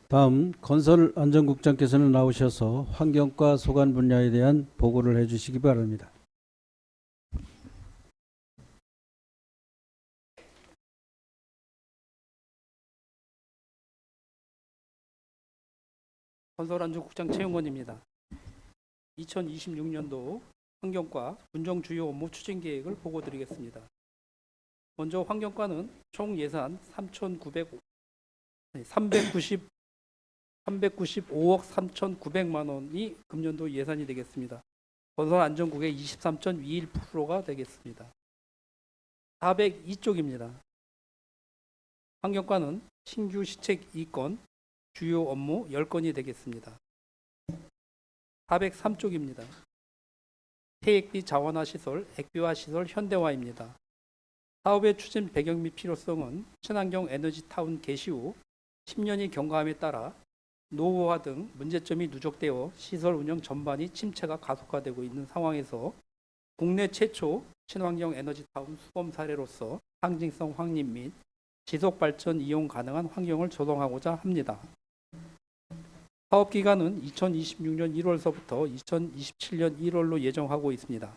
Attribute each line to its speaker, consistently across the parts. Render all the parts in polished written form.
Speaker 1: 다음 건설안전국장께서는 나오셔서 환경과 소관 분야에 대한 보고를 해주시기 바랍니다.
Speaker 2: 건설안전국장 최용건입니다. 2026년도 환경과 군정 주요 업무 추진 계획을 보고드리겠습니다. 먼저 환경과는 총 예산 395억 3,900만 원이 금년도 예산이 되겠습니다. 건설안전국의 23.21%가 되겠습니다. 402쪽입니다. 환경과는 신규 시책 2건, 주요 업무 10건이 되겠습니다. 403쪽입니다. 태액비 자원화 시설, 액비화 시설 현대화입니다. 사업의 추진 배경 및 필요성은 친환경 에너지 타운 개시 후 10년이 경과함에 따라 노후화 등 문제점이 누적되어 시설 운영 전반이 침체가 가속화되고 있는 상황에서 국내 최초 친환경 에너지 타운 수범 사례로서 상징성 확립 및 지속 발전 이용 가능한 환경을 조성하고자 합니다. 사업 기간은 2026년 1월서부터 2027년 1월로 예정하고 있습니다.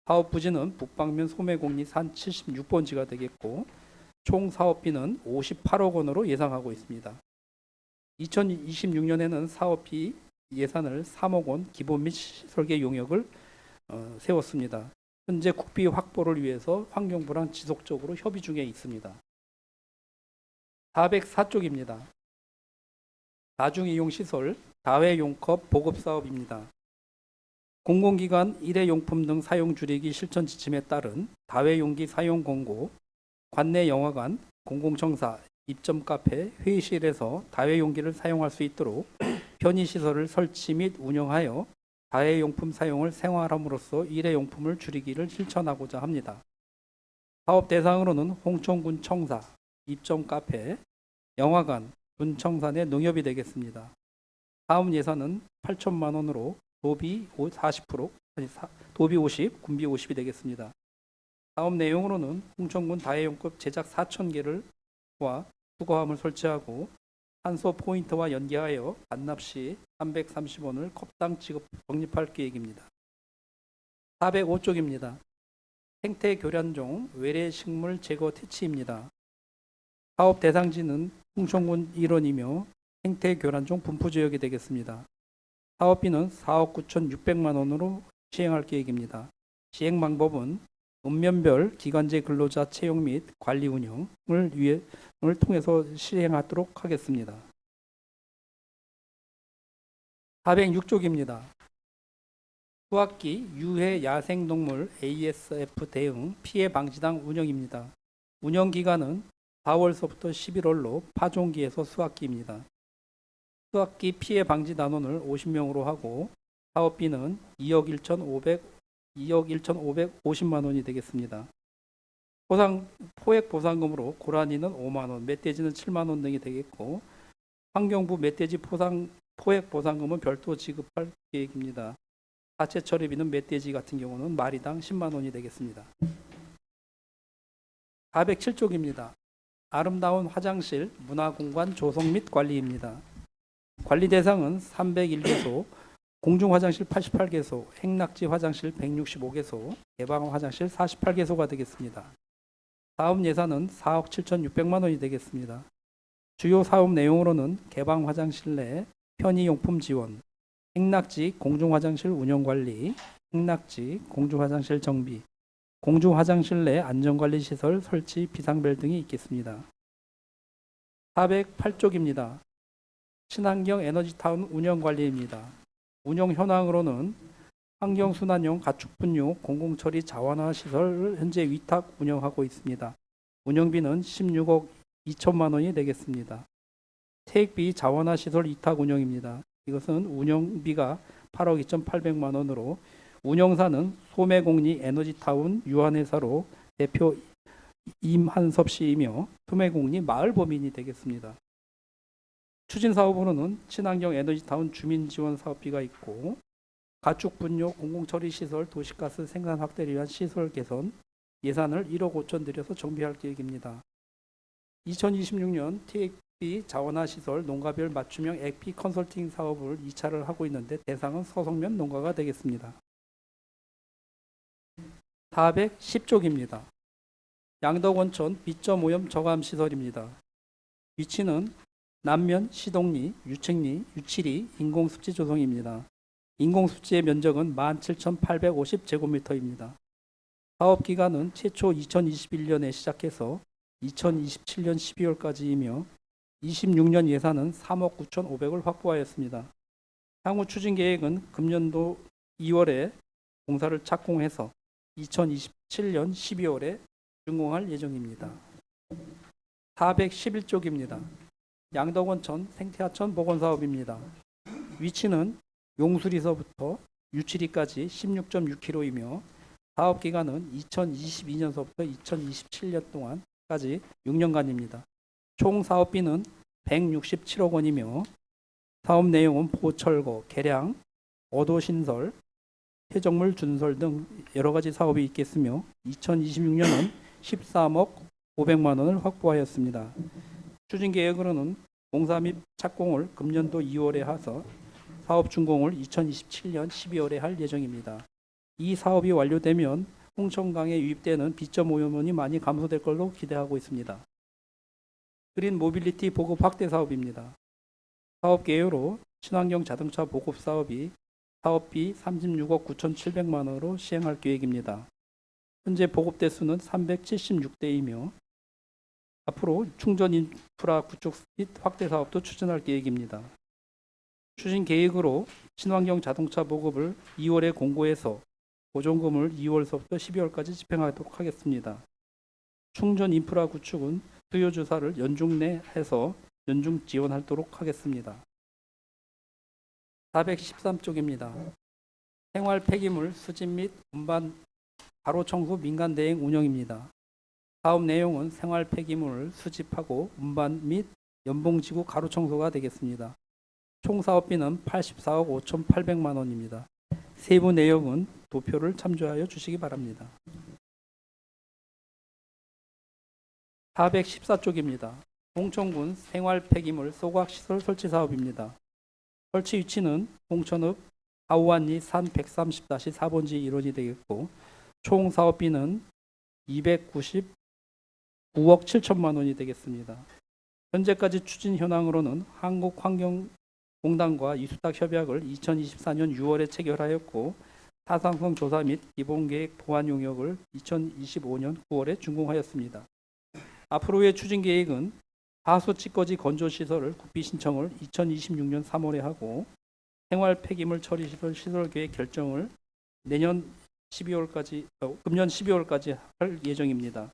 Speaker 2: 사업 부지는 북방면 소매공리 산 76번지가 되겠고 총 사업비는 58억 원으로 예상하고 있습니다. 2026년에는 사업비 예산을 3억 원 기본 및 설계 용역을 세웠습니다. 현재 국비 확보를 위해서 환경부랑 지속적으로 협의 중에 있습니다. 404쪽입니다. 다중이용시설 다회용컵 보급사업입니다. 공공기관 일회용품 등 사용 줄이기 실천 지침에 따른 다회용기 사용 권고, 관내 영화관, 공공청사, 입점 카페, 회의실에서 다회용기를 사용할 수 있도록 편의시설을 설치 및 운영하여 다회용품 사용을 생활함으로써 일회용품을 줄이기를 실천하고자 합니다. 사업 대상으로는 홍천군 청사, 입점 카페, 영화관, 군청사 내 농협이 되겠습니다. 다음 예산은 8천만 원으로 도비 40%, 도비 50, 군비 50이 되겠습니다. 다음 내용으로는 홍천군 다회용급 제작 4,000개를와 수거함을 설치하고 탄소 포인트와 연계하여 반납 시 330원을 컵당 지급 적립할 계획입니다. 405쪽입니다. 생태 교란종 외래 식물 제거 퇴치입니다. 사업 대상지는 홍천군 일원이며 생태 교란종 분포 지역이 되겠습니다. 사업비는 4억 9,600만 원으로 시행할 계획입니다. 시행 방법은 읍면별 기간제 근로자 채용 및 관리 운영을 통해서 시행하도록 하겠습니다. 406쪽입니다. 수학기 유해 야생동물 ASF 대응 피해 방지당 운영입니다. 운영 기간은 4월서부터 11월로 파종기에서 수학기입니다. 수학기 피해 방지 단원을 50명으로 하고 사업비는 2억 1,550만 원이 되겠습니다. 포획 보상금으로 고라니는 5만 원, 멧돼지는 7만 원 등이 되겠고 환경부 멧돼지 포획 보상금은 별도 지급할 계획입니다. 하체 처리비는 멧돼지 같은 경우는 마리당 10만 원이 되겠습니다. 407쪽입니다. 아름다운 화장실 문화공간 조성 및 관리입니다. 관리 대상은 301개소, 공중화장실 88개소, 행락지 화장실 165개소, 개방 화장실 48개소가 되겠습니다. 다음 예산은 4억 7,600만 원이 되겠습니다. 주요 사업 내용으로는 개방 화장실 내 편의용품 지원, 행락지 공중화장실 운영관리, 행락지 공중화장실 정비, 공중화장실 내 안전관리시설 설치 비상벨 등이 있겠습니다. 408쪽입니다. 친환경 에너지타운 운영관리입니다. 운영 현황으로는 환경순환용 가축분유 공공처리 자원화 시설을 현재 위탁 운영하고 있습니다. 운영비는 16억 2천만 원이 되겠습니다. 태액비 자원화 시설 위탁 운영입니다. 이것은 운영비가 8억 2,800만 원으로 운영사는 소매공리 에너지타운 유한회사로 대표 임한섭 씨이며 소매공리 마을범인이 되겠습니다. 추진사업으로는 친환경 에너지타운 주민지원 사업비가 있고 가축분뇨 공공처리시설 도시가스 생산 확대를 위한 시설 개선 예산을 1억 5천 들여서 정비할 계획입니다. 2026년 TXB 사업비 자원화 시설 농가별 맞춤형 액피 컨설팅 사업을 2차를 하고 있는데 대상은 서성면 농가가 되겠습니다. 410쪽입니다. 양덕원천 비점 오염 저감 시설입니다. 위치는 남면 시동리, 유책리, 유칠리 인공습지 조성입니다. 인공습지의 면적은 17,850제곱미터입니다. 사업기간은 최초 2021년에 시작해서 2027년 12월까지이며 26년 예산은 3억 9,500을 확보하였습니다. 향후 추진 계획은 금년도 2월에 공사를 착공해서 2027년 12월에 준공할 예정입니다. 411쪽입니다. 양덕원천 생태하천 복원사업입니다. 위치는 용수리서부터 유치리까지 16.6km이며 사업기간은 2022년서부터 2027년 동안까지 6년간입니다. 총 사업비는 167억 원이며 사업 내용은 보철거, 개량, 어도신설, 폐적물 준설 등 여러 가지 사업이 있겠으며 2026년은 13억 500만 원을 확보하였습니다. 추진 계획으로는 공사 및 착공을 금년도 2월에 해서 사업 준공을 2027년 12월에 할 예정입니다. 이 사업이 완료되면 홍천강에 유입되는 비점 오염원이 많이 감소될 걸로 기대하고 있습니다. 그린 모빌리티 보급 확대 사업입니다. 사업 개요로 친환경 자동차 보급 사업이 사업비 36억 9,700만 원으로 시행할 계획입니다. 현재 보급 대수는 376대이며 앞으로 충전 인프라 구축 및 확대 사업도 추진할 계획입니다. 추진 계획으로 친환경 자동차 보급을 2월에 공고해서 보존금을 2월서부터 12월까지 집행하도록 하겠습니다. 충전 인프라 구축은 수요 조사를 연중 내 해서 연중 지원하도록 하겠습니다. 413쪽입니다. 생활 폐기물 수집 및 운반 가로 청소 민간 대행 운영입니다. 사업 내용은 생활 폐기물을 수집하고 운반 및 연봉지구 가로 청소가 되겠습니다. 총 사업비는 84억 5,800만 원입니다. 세부 내용은 도표를 참조하여 주시기 바랍니다. 414쪽입니다. 홍천군 생활 폐기물 소각시설 설치 사업입니다. 설치 위치는 홍천읍 아우안리 산 130-4번지 일원이 되겠고 총 사업비는 299억 7천만 원이 되겠습니다. 현재까지 추진 현황으로는 한국환경공단과 이수탁 협약을 2024년 6월에 체결하였고 타당성 조사 및 기본계획 보완 용역을 2025년 9월에 준공하였습니다. 앞으로의 추진 계획은 하수 찌꺼기 건조 시설을 국비 신청을 2026년 3월에 하고 생활 폐기물 처리 시설 계획 결정을 금년 12월까지 할 예정입니다.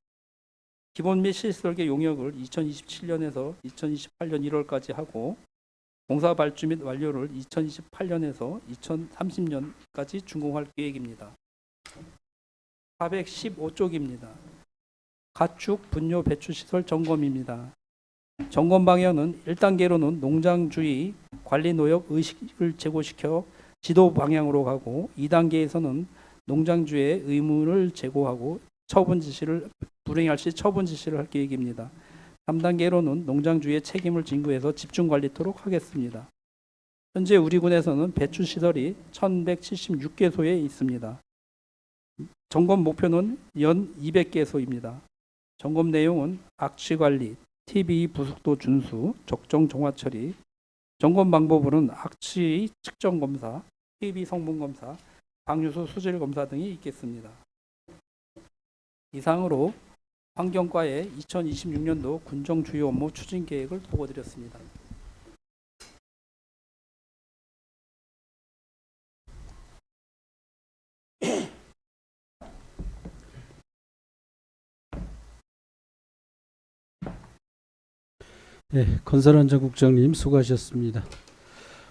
Speaker 2: 기본 및 시설계 용역을 2027년에서 2028년 1월까지 하고 공사 발주 및 완료를 2028년에서 2030년까지 준공할 계획입니다. 415쪽입니다. 가축 분뇨 배출 시설 점검입니다. 점검 방향은 1단계로는 농장주의 관리 노역 의식을 제고시켜 지도 방향으로 가고 2단계에서는 농장주의 의무를 제고하고 처분 지시를 불행할 시 처분 지시를 할 계획입니다. 3단계로는 농장주의 책임을 진구해서 집중 관리토록 하겠습니다. 현재 우리 군에서는 배출 시설이 1,176개소에 있습니다. 점검 목표는 연 200개소입니다. 점검 내용은 악취 관리, TBE 부속도 준수, 적정 정화 처리, 점검 방법으로는 악취 측정 검사, TBE 성분 검사, 방류소 수질 검사 등이 있겠습니다. 이상으로 환경과의 2026년도 군정 주요 업무 추진 계획을 보고드렸습니다.
Speaker 1: 네, 건설안전국장님 수고하셨습니다.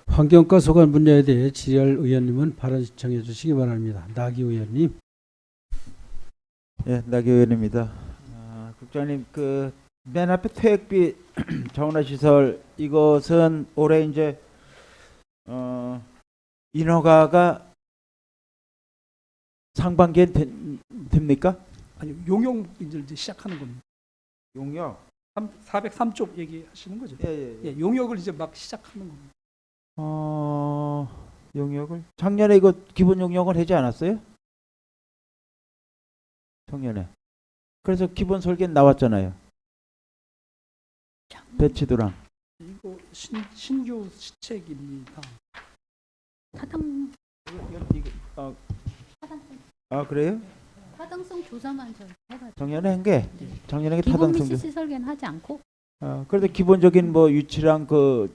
Speaker 1: 환경과 소관 분야에 대해 질의할 의원님은 발언 신청해 주시기 바랍니다. 나기 의원님.
Speaker 3: 예, 나기 의원입니다. 국장님, 맨 앞에 퇴역비 자원화 시설 이것은 올해 이제 인허가가 상반기에 됩니까?
Speaker 2: 아니 용역 이제 시작하는 겁니다.
Speaker 3: 용역.
Speaker 2: 403쪽 얘기하시는 거죠? 예, 용역을 이제 막 시작하는 겁니다.
Speaker 3: 용역을 작년에 이거 기본 용역을 하지 않았어요? 작년에. 그래서 기본 설계는 나왔잖아요. 배치도랑.
Speaker 2: 이거 신규 시책입니다.
Speaker 4: 타당
Speaker 3: 그래요?
Speaker 4: 타당성 조사만 좀 해가지고
Speaker 3: 작년에 한 게 작년에
Speaker 4: 기본 및
Speaker 3: 타당성.
Speaker 4: 실시 설계는 하지 않고
Speaker 3: 그래도 기본적인 뭐 위치랑 그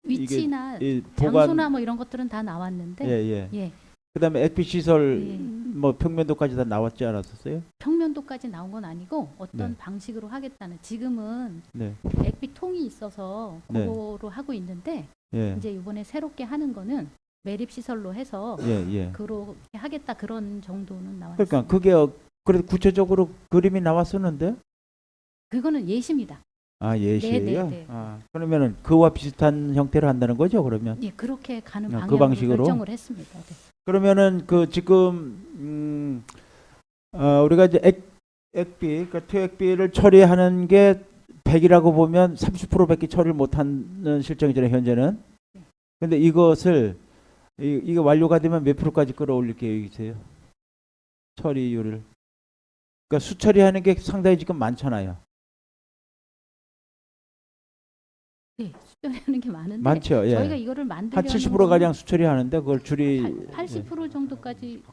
Speaker 4: 위치나
Speaker 3: 이 보관
Speaker 4: 장소나 뭐 이런 것들은 다 나왔는데
Speaker 3: 예. 그다음에 액비 시설
Speaker 4: 예.
Speaker 3: 뭐 평면도까지 다 나왔지 않았었어요?
Speaker 4: 평면도까지 나온 건 아니고 어떤
Speaker 3: 네.
Speaker 4: 방식으로 하겠다는 지금은
Speaker 3: 네.
Speaker 4: 액비 통이 있어서
Speaker 3: 네.
Speaker 4: 그거로 하고 있는데
Speaker 3: 예.
Speaker 4: 이제 이번에 새롭게 하는 거는 매립 시설로 해서
Speaker 3: 예.
Speaker 4: 그렇게 하겠다 그런 정도는 나왔어요.
Speaker 3: 그러니까 그게 그래도 구체적으로 그림이 나왔었는데
Speaker 4: 그거는 예시입니다.
Speaker 3: 예시예요.
Speaker 4: 네.
Speaker 3: 그러면은 그와 비슷한 형태로 한다는 거죠, 그러면?
Speaker 4: 예, 그렇게 가는
Speaker 3: 그
Speaker 4: 방향으로
Speaker 3: 방식으로?
Speaker 4: 결정을 했습니다. 네.
Speaker 3: 그러면은 그 지금 우리가 이제 액비, 그러니까 투액비를 처리하는 게 100이라고 보면 30%밖에 처리를 못하는 실정이잖아요, 현재는. 근데 이것을 이게 완료가 되면 몇 프로까지 끌어올릴 계획이세요? 처리율을. 그러니까 수처리하는 게 상당히 지금 많잖아요.
Speaker 4: 네, 수련하는 게 많은데
Speaker 3: 많죠. 예.
Speaker 4: 저희가 이거를
Speaker 3: 한
Speaker 4: 만들려는
Speaker 3: 70% 가량 수처리하는데 그걸 줄이
Speaker 4: 80% 정도까지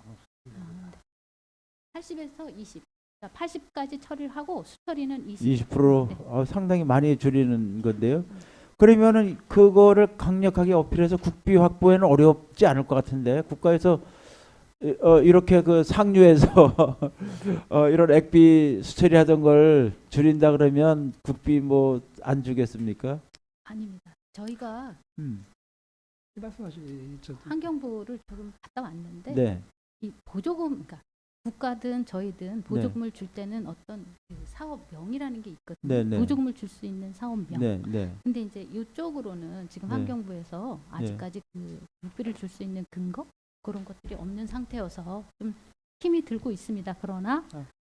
Speaker 4: 80에서 20. 그러니까 80까지 처리를 하고 수처리는 20.
Speaker 3: 20%
Speaker 4: 네.
Speaker 3: 상당히 많이 줄이는 건데요. 그러면은 그거를 강력하게 어필해서 국비 확보에는 어렵지 않을 것 같은데 국가에서 이렇게 그 상류에서 이런 액비 수처리 하던 걸 줄인다 그러면 국비 뭐 안 주겠습니까?
Speaker 4: 아닙니다. 저희가
Speaker 2: 말씀하시죠.
Speaker 4: 환경부를 조금 갔다 왔는데
Speaker 3: 네.
Speaker 4: 이 보조금, 그러니까 국가든 저희든 보조금을 줄 때는 어떤 그 사업명이라는 게 있거든요.
Speaker 3: 네.
Speaker 4: 보조금을 줄 수 있는 사업명.
Speaker 3: 네.
Speaker 4: 근데 이제 이쪽으로는 지금
Speaker 3: 네.
Speaker 4: 환경부에서 아직까지 그 국비를 줄 수 있는 근거 그런 것들이 없는 상태여서 좀 힘이 들고 있습니다. 그러나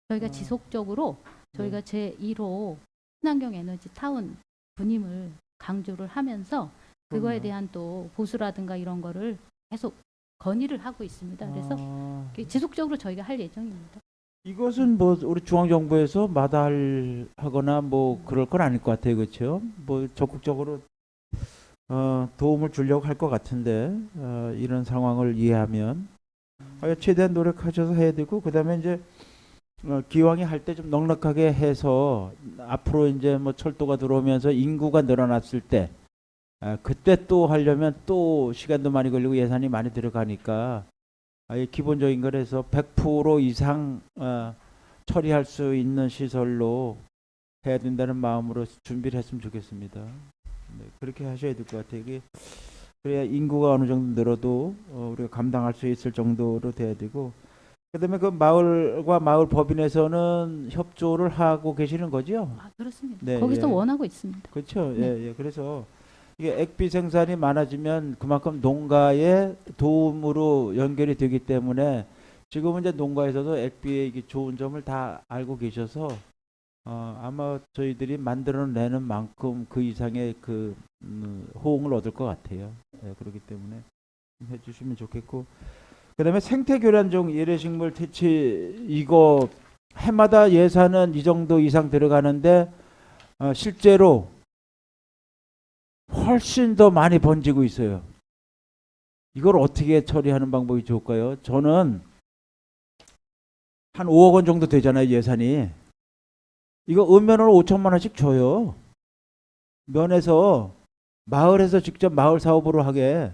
Speaker 4: 저희가 지속적으로 저희가 제1호 친환경 에너지 타운 분임을 강조를 하면서 그거에 대한 또 보수라든가 이런 거를 계속 건의를 하고 있습니다. 그래서 지속적으로 저희가 할 예정입니다.
Speaker 3: 이것은 뭐 우리 중앙정부에서 마다하거나 뭐 그럴 건 아닐 것 같아요, 그렇죠? 뭐 적극적으로 도움을 주려고 할 것 같은데 이런 상황을 이해하면 최대한 노력하셔서 해야 되고 그다음에 이제 기왕에 할 때 좀 넉넉하게 해서 앞으로 이제 뭐 철도가 들어오면서 인구가 늘어났을 때 그때 또 하려면 또 시간도 많이 걸리고 예산이 많이 들어가니까 기본적인 거라서 100% 이상 처리할 수 있는 시설로 해야 된다는 마음으로 준비를 했으면 좋겠습니다. 네, 그렇게 하셔야 될 것 같아요. 이게 그래야 인구가 어느 정도 늘어도 우리가 감당할 수 있을 정도로 돼야 되고 그다음에 그 마을과 마을 법인에서는 협조를 하고 계시는 거죠?
Speaker 4: 그렇습니다.
Speaker 3: 네,
Speaker 4: 거기서
Speaker 3: 예.
Speaker 4: 원하고 있습니다.
Speaker 3: 그렇죠.
Speaker 4: 네.
Speaker 3: 예. 그래서 이게 액비 생산이 많아지면 그만큼 농가의 도움으로 연결이 되기 때문에 지금은 이제 농가에서도 액비의 이게 좋은 점을 다 알고 계셔서 아마 저희들이 만들어내는 만큼 그 이상의 그 호응을 얻을 것 같아요. 예, 그렇기 때문에 해주시면 좋겠고 그다음에 생태교란종 예래식물 퇴치 이거 해마다 예산은 이 정도 이상 들어가는데 실제로 훨씬 더 많이 번지고 있어요. 이걸 어떻게 처리하는 방법이 좋을까요? 저는 한 5억 원 정도 되잖아요, 예산이. 이거 읍면으로 5천만 원씩 줘요. 면에서 마을에서 직접 마을 사업으로 하게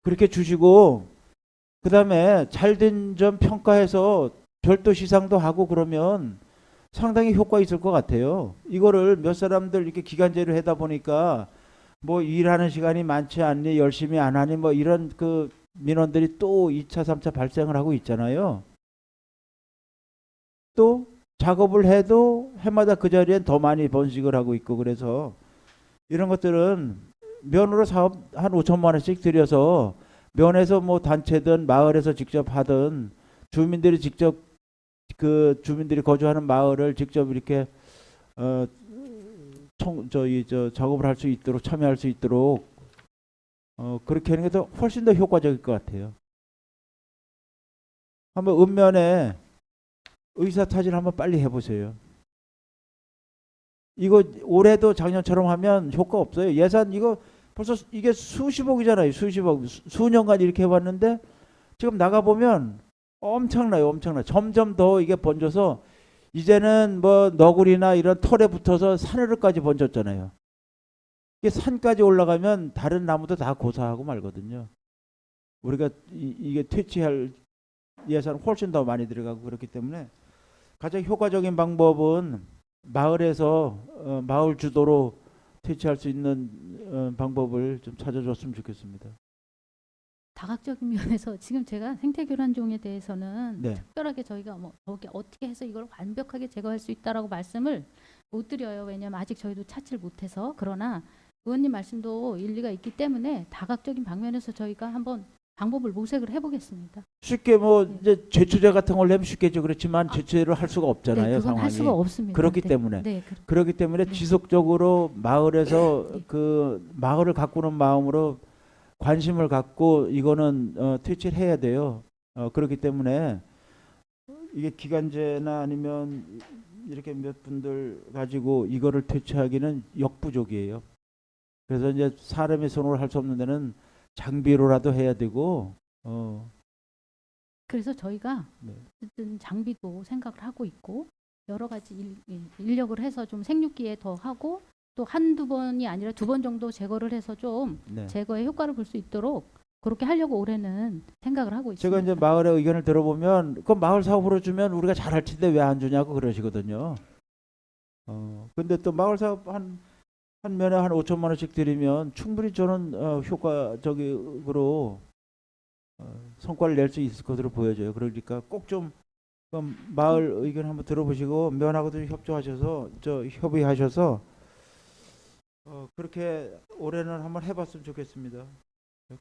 Speaker 3: 그렇게 주시고 그다음에 잘된 점 평가해서 별도 시상도 하고 그러면 상당히 효과 있을 것 같아요. 이거를 몇 사람들 이렇게 기간제로 하다 보니까 뭐 일하는 시간이 많지 않니 열심히 안 하니 뭐 이런 그 민원들이 또 2차, 3차 발생을 하고 있잖아요. 또 작업을 해도 해마다 그 자리엔 더 많이 번식을 하고 있고 그래서 이런 것들은 면으로 사업 한 5천만 원씩 들여서 면에서 뭐 단체든 마을에서 직접 하든 주민들이 직접 그 주민들이 거주하는 마을을 직접 이렇게 작업을 할 수 있도록 참여할 수 있도록 그렇게 하는 게 더 훨씬 더 효과적일 것 같아요. 한번 읍면에 의사타진 한번 빨리 해보세요. 이거 올해도 작년처럼 하면 효과 없어요. 예산 이거 벌써 이게 수십억이잖아요. 수십억. 수년간 이렇게 해왔는데 지금 나가보면 엄청나요. 엄청나. 점점 더 이게 번져서 이제는 뭐 너구리나 이런 털에 붙어서 산으로까지 번졌잖아요. 이게 산까지 올라가면 다른 나무도 다 고사하고 말거든요. 우리가 이게 퇴치할 예산 훨씬 더 많이 들어가고 그렇기 때문에 가장 효과적인 방법은 마을에서 마을 주도로 퇴치할 수 있는 방법을 좀 찾아줬으면 좋겠습니다.
Speaker 4: 다각적인 면에서 지금 제가 생태교란종에 대해서는
Speaker 3: 네.
Speaker 4: 특별하게 저희가 뭐 저게 어떻게 해서 이걸 완벽하게 제거할 수 있다라고 말씀을 못 드려요. 왜냐하면 아직 저희도 찾지를 못해서. 그러나 의원님 말씀도 일리가 있기 때문에 다각적인 방면에서 저희가 한번 방법을 모색을 해보겠습니다.
Speaker 3: 쉽게 뭐
Speaker 4: 네.
Speaker 3: 이제 제초제 같은 걸 내면 쉽겠죠. 그렇지만 제초제를 할 수가
Speaker 4: 네,
Speaker 3: 없잖아요.
Speaker 4: 그건
Speaker 3: 상황이.
Speaker 4: 할 수가 없습니다.
Speaker 3: 그렇기
Speaker 4: 네.
Speaker 3: 때문에.
Speaker 4: 네,
Speaker 3: 그렇기 때문에
Speaker 4: 네.
Speaker 3: 지속적으로 마을에서
Speaker 4: 네.
Speaker 3: 그 마을을 가꾸는 마음으로 관심을 갖고 이거는 퇴치를 해야 돼요. 그렇기 때문에 이게 기간제나 아니면 이렇게 몇 분들 가지고 이거를 퇴치하기는 역부족이에요. 그래서 이제 사람의 손으로 할 수 없는 데는 장비로라도 해야 되고
Speaker 4: 그래서 저희가
Speaker 3: 네.
Speaker 4: 어쨌든 장비도 생각을 하고 있고 여러 가지 인력을 해서 좀 생육기에 더 하고 또 한두 번이 아니라 2번 정도 제거를 해서 좀
Speaker 3: 네.
Speaker 4: 제거에 효과를 볼 수 있도록 그렇게 하려고 올해는 생각을 하고 있습니다.
Speaker 3: 제가 이제 마을의 의견을 들어보면 그 마을 사업으로 주면 우리가 잘할 텐데 왜 안 주냐고 그러시거든요. 근데 또 마을 사업 한 면에 한 5천만 원씩 드리면 충분히 저는 효과적으로 성과를 낼 수 있을 것으로 보여져요. 그러니까 꼭 좀 마을 의견 한번 들어보시고 면하고도 협조하셔서 협의하셔서 그렇게 올해는 한번 해봤으면 좋겠습니다.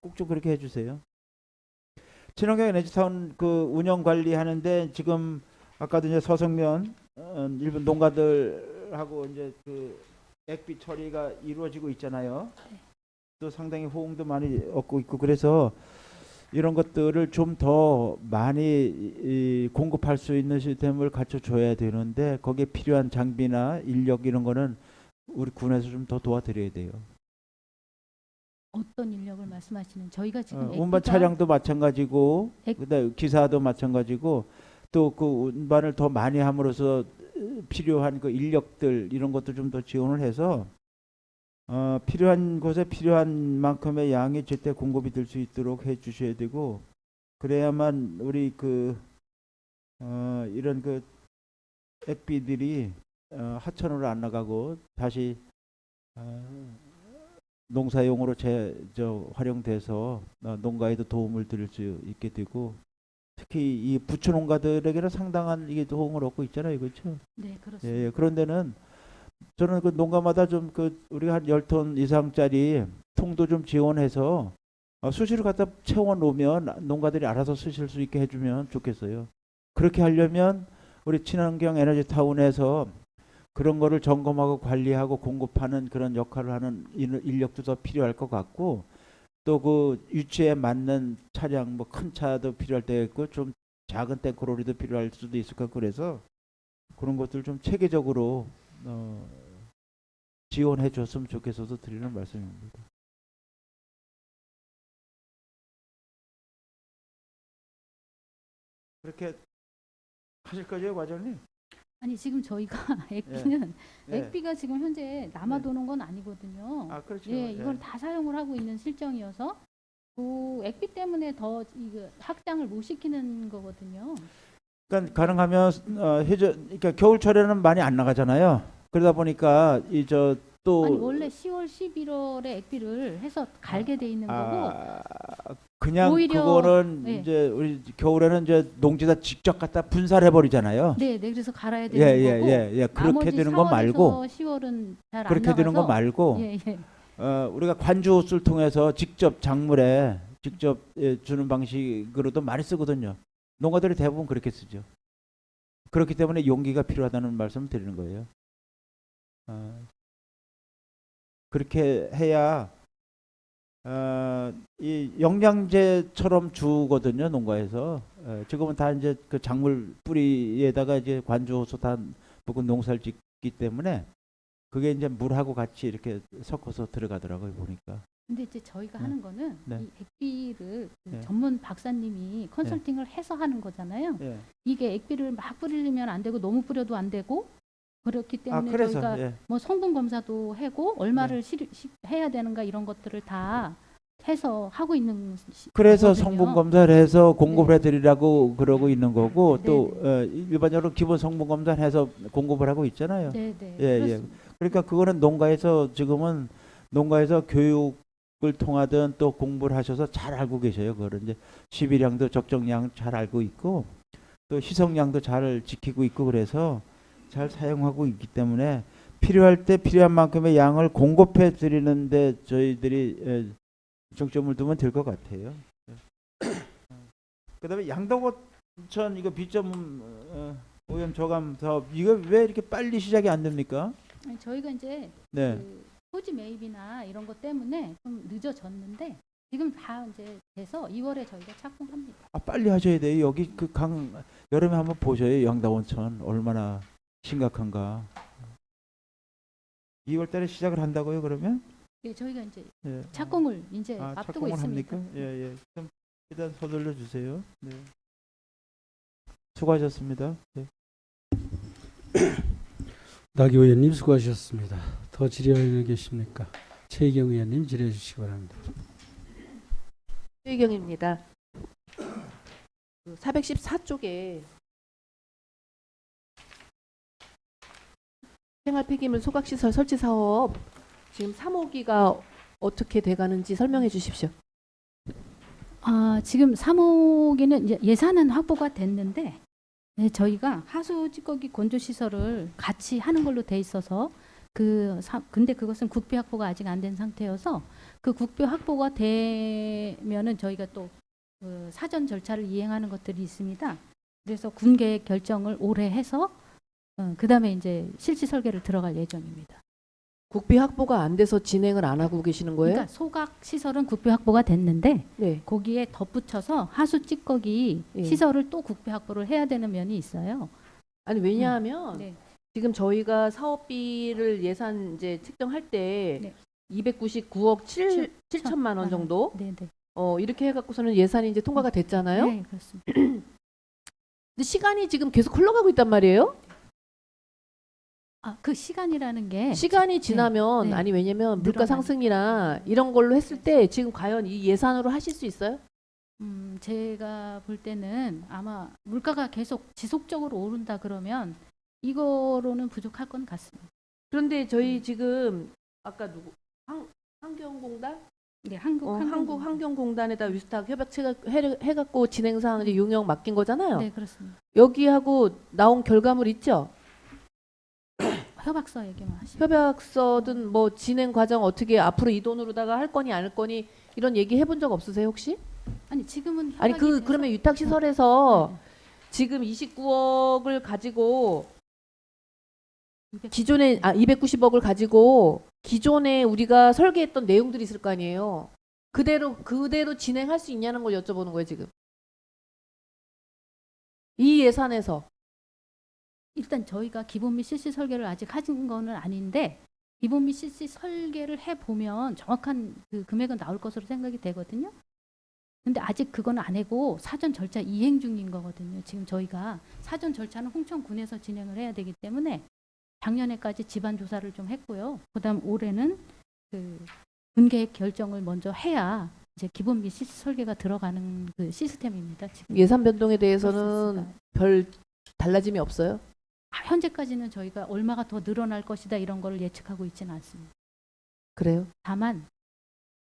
Speaker 3: 꼭 좀 그렇게 해주세요. 친환경 에너지타운 그 운영 관리하는데 지금 아까도 이제 서성면 일본 농가들하고 이제 그 액비 처리가 이루어지고 있잖아요. 또 상당히 호응도 많이 얻고 있고 그래서 이런 것들을 좀 더 많이 공급할 수 있는 시스템을 갖춰줘야 되는데 거기에 필요한 장비나 인력 이런 거는 우리 군에서 좀 더 도와드려야 돼요.
Speaker 4: 어떤 인력을 말씀하시는 저희가 지금
Speaker 3: 운반 차량도 마찬가지고 그다음 기사도 마찬가지고 또 그 운반을 더 많이 함으로써 필요한 그 인력들 이런 것도 좀 더 지원을 해서 필요한 곳에 필요한 만큼의 양이 제때 공급이 될 수 있도록 해 주셔야 되고 그래야만 우리 이런 그 액비들이 하천으로 안 나가고 다시 농사용으로 활용돼서 농가에도 도움을 드릴 수 있게 되고 특히 이 부추 농가들에게는 상당한 이게 도움을 얻고 있잖아요, 그렇죠?
Speaker 4: 네, 그렇습니다.
Speaker 3: 예, 그런 데는 저는 그 농가마다 좀 우리가 한 10톤 이상짜리 통도 좀 지원해서 수시로 갖다 채워 놓으면 농가들이 알아서 쓰실 수 있게 해주면 좋겠어요. 그렇게 하려면 우리 친환경 에너지 타운에서 그런 거를 점검하고 관리하고 공급하는 그런 역할을 하는 인력도 더 필요할 것 같고 또 그 유치에 맞는 차량 뭐 큰 차도 필요할 때가 있고 좀 작은 탱크로리도 필요할 수도 있을 것 같고 그래서 그런 것들 좀 체계적으로 지원해 줬으면 좋겠어서 드리는 말씀입니다. 그렇게 하실 거죠, 과장님?
Speaker 4: 아니 지금 저희가 액비는
Speaker 3: 예.
Speaker 4: 액비가 지금 현재 남아도는 건 아니거든요.
Speaker 3: 아, 그렇죠.
Speaker 4: 예,
Speaker 3: 예.
Speaker 4: 이걸 다 사용을 하고 있는 실정이어서 그 액비 때문에 더 이거 확장을 못 시키는 거거든요.
Speaker 3: 그러니까 가능하면 그러니까 겨울철에는 많이 안 나가잖아요. 그러다 보니까 또
Speaker 4: 아니 원래 10월, 11월에 액비를 해서 갈게 돼 있는 거고
Speaker 3: 그냥
Speaker 4: 오히려,
Speaker 3: 그거는
Speaker 4: 네.
Speaker 3: 이제 우리 겨울에는 이제 농지다 직접 갖다 분사해 버리잖아요.
Speaker 4: 네, 그래서 갈아야
Speaker 3: 예,
Speaker 4: 되는
Speaker 3: 예,
Speaker 4: 거고
Speaker 3: 예, 예. 그렇게
Speaker 4: 나머지
Speaker 3: 되는 거 말고
Speaker 4: 10월은 잘 안
Speaker 3: 그렇게 되는 거
Speaker 4: 나가서
Speaker 3: 말고
Speaker 4: 예, 예.
Speaker 3: 우리가 관주호수를 통해서 직접 작물에 직접 주는 방식으로도 많이 쓰거든요. 농가들이 대부분 그렇게 쓰죠. 그렇기 때문에 용기가 필요하다는 말씀을 드리는 거예요. 그렇게 해야 이 영양제처럼 주거든요, 농가에서. 지금은 다 이제 그 작물 뿌리에다가 이제 관주호소 다 묻고 농사를 짓기 때문에 그게 이제 물하고 같이 이렇게 섞어서 들어가더라고요, 보니까.
Speaker 4: 근데 이제 저희가
Speaker 3: 네.
Speaker 4: 하는 거는
Speaker 3: 네.
Speaker 4: 이 액비를 그
Speaker 3: 네.
Speaker 4: 전문 박사님이 컨설팅을 해서 하는 거잖아요.
Speaker 3: 예.
Speaker 4: 이게 액비를 막 뿌리면 안 되고 너무 뿌려도 안 되고 그렇기 때문에
Speaker 3: 그래서
Speaker 4: 저희가
Speaker 3: 예.
Speaker 4: 뭐 성분 검사도 하고 얼마를 해야 되는가 이런 것들을 다 해서 하고 있는
Speaker 3: 그래서
Speaker 4: 거거든요.
Speaker 3: 성분 검사를 해서 공급을
Speaker 4: 네.
Speaker 3: 해드리라고 그러고 있는 거고
Speaker 4: 네,
Speaker 3: 또 일반적으로 기본 성분 검사를 해서 공급을 하고 있잖아요.
Speaker 4: 네, 네.
Speaker 3: 예, 예.
Speaker 4: 그렇습니다.
Speaker 3: 그러니까 그거는 농가에서 지금은 농가에서 교육을 통하든 또 공부를 하셔서 잘 알고 계셔요. 그거를 이제 시비량도 적정량 잘 알고 있고 또 희석량도 잘 지키고 있고 그래서 잘 사용하고 있기 때문에 필요할 때 필요한 만큼의 양을 공급해 드리는데 저희들이 중점을 두면 될 것 같아요. 그다음에 양덕어촌 이거 비점 오염 저감 사업 이거 왜 이렇게 빨리 시작이 안 됩니까?
Speaker 4: 아니, 저희가 이제
Speaker 3: 네.
Speaker 4: 그 토지 매입이나 이런 것 때문에 좀 늦어졌는데 지금 다 이제 돼서 2월에 저희가 착공합니다.
Speaker 3: 빨리 하셔야 돼요. 여기 그 강 여름에 한번 보셔요. 양덕원천 얼마나 심각한가. 2월달에 시작을 한다고요? 그러면?
Speaker 4: 예, 저희가 이제
Speaker 3: 예.
Speaker 4: 착공을 이제 앞두고
Speaker 3: 착공을
Speaker 4: 있습니다.
Speaker 3: 합니까? 예, 예. 그럼 일단 서둘러 주세요. 네. 수고하셨습니다. 네.
Speaker 1: 나기 의원님 수고하셨습니다. 더 질의할 의원 계십니까? 최희경 의원님 질의해 주시기 바랍니다.
Speaker 5: 최희경입니다. 414쪽에 생활 폐기물 소각시설 설치 사업 지금 3호기가 어떻게 돼가는지 설명해 주십시오.
Speaker 4: 지금 3호기는 이제 예산은 확보가 됐는데 네, 저희가 하수 찌꺼기 건조 시설을 같이 하는 걸로 돼 있어서 근데 그것은 국비 확보가 아직 안 된 상태여서 그 국비 확보가 되면은 저희가 또 그 사전 절차를 이행하는 것들이 있습니다. 그래서 군계획 결정을 올해 해서 그다음에 이제 실시 설계를 들어갈 예정입니다.
Speaker 5: 국비 확보가 안 돼서 진행을 안 하고 계시는 거예요?
Speaker 4: 그러니까 소각 시설은 국비 확보가 됐는데
Speaker 5: 네.
Speaker 4: 거기에 덧붙여서 하수 찌꺼기
Speaker 5: 예.
Speaker 4: 시설을 또 국비 확보를 해야 되는 면이 있어요.
Speaker 5: 아니 왜냐하면
Speaker 4: 네.
Speaker 5: 지금 저희가 사업비를 예산 이제 측정할 때
Speaker 4: 네.
Speaker 5: 299억 7천만 원 정도
Speaker 4: 네, 네.
Speaker 5: 이렇게 해갖고서는 예산이 이제 통과가 됐잖아요.
Speaker 4: 네, 그렇습니다.
Speaker 5: 근데 시간이 지금 계속 흘러가고 있단 말이에요.
Speaker 4: 그 시간이라는 게
Speaker 5: 시간이 지나면
Speaker 4: 네.
Speaker 5: 아니 왜냐면 물가
Speaker 4: 늘어나니까.
Speaker 5: 상승이나 이런 걸로 했을 때 지금 과연 이 예산으로 하실 수 있어요?
Speaker 4: 제가 볼 때는 아마 물가가 계속 지속적으로 오른다 그러면 이거로는 부족할 건 같습니다.
Speaker 5: 그런데 저희 지금 아까 누구 환경공단
Speaker 4: 네,
Speaker 5: 환경공단에다 위스탁 협약체가 해갖고 진행 사항 이제 용역 맡긴 거잖아요.
Speaker 4: 네, 그렇습니다.
Speaker 5: 여기하고 나온 결과물 있죠?
Speaker 4: 협약서 얘기만 하시죠.
Speaker 5: 협약서든 뭐 진행 과정 어떻게 앞으로 이 돈으로다가 할 거니 안 할 거니 이런 얘기 해본 적 없으세요 혹시?
Speaker 4: 아니 지금은
Speaker 5: 아니
Speaker 4: 협약이 돼서-
Speaker 5: 그러면 위탁 시설에서
Speaker 4: 네.
Speaker 5: 지금 29억을 가지고
Speaker 4: 200.
Speaker 5: 기존에 290억을 가지고 기존에 우리가 설계했던 내용들이 있을 거 아니에요. 그대로 진행할 수 있냐는 걸 여쭤보는 거예요 지금. 이 예산에서
Speaker 4: 일단 저희가 기본 및 실시 설계를 아직 하신 거는 아닌데 기본 및 실시 설계를 해 보면 정확한 그 금액은 나올 것으로 생각이 되거든요. 근데 아직 그건 안 하고 사전 절차 이행 중인 거거든요. 지금 저희가 사전 절차는 홍천군에서 진행을 해야 되기 때문에 작년에까지 집안 조사를 좀 했고요. 그다음 올해는 그 분계획 결정을 먼저 해야 이제 기본 및 실시 설계가 들어가는 그 시스템입니다. 지금
Speaker 5: 예산 변동에
Speaker 4: 그럴 수
Speaker 5: 대해서는
Speaker 4: 있을까요?
Speaker 5: 별 달라짐이 없어요?
Speaker 4: 현재까지는 저희가 얼마가 더 늘어날 것이다 이런 걸 예측하고 있지는 않습니다.
Speaker 5: 그래요?
Speaker 4: 다만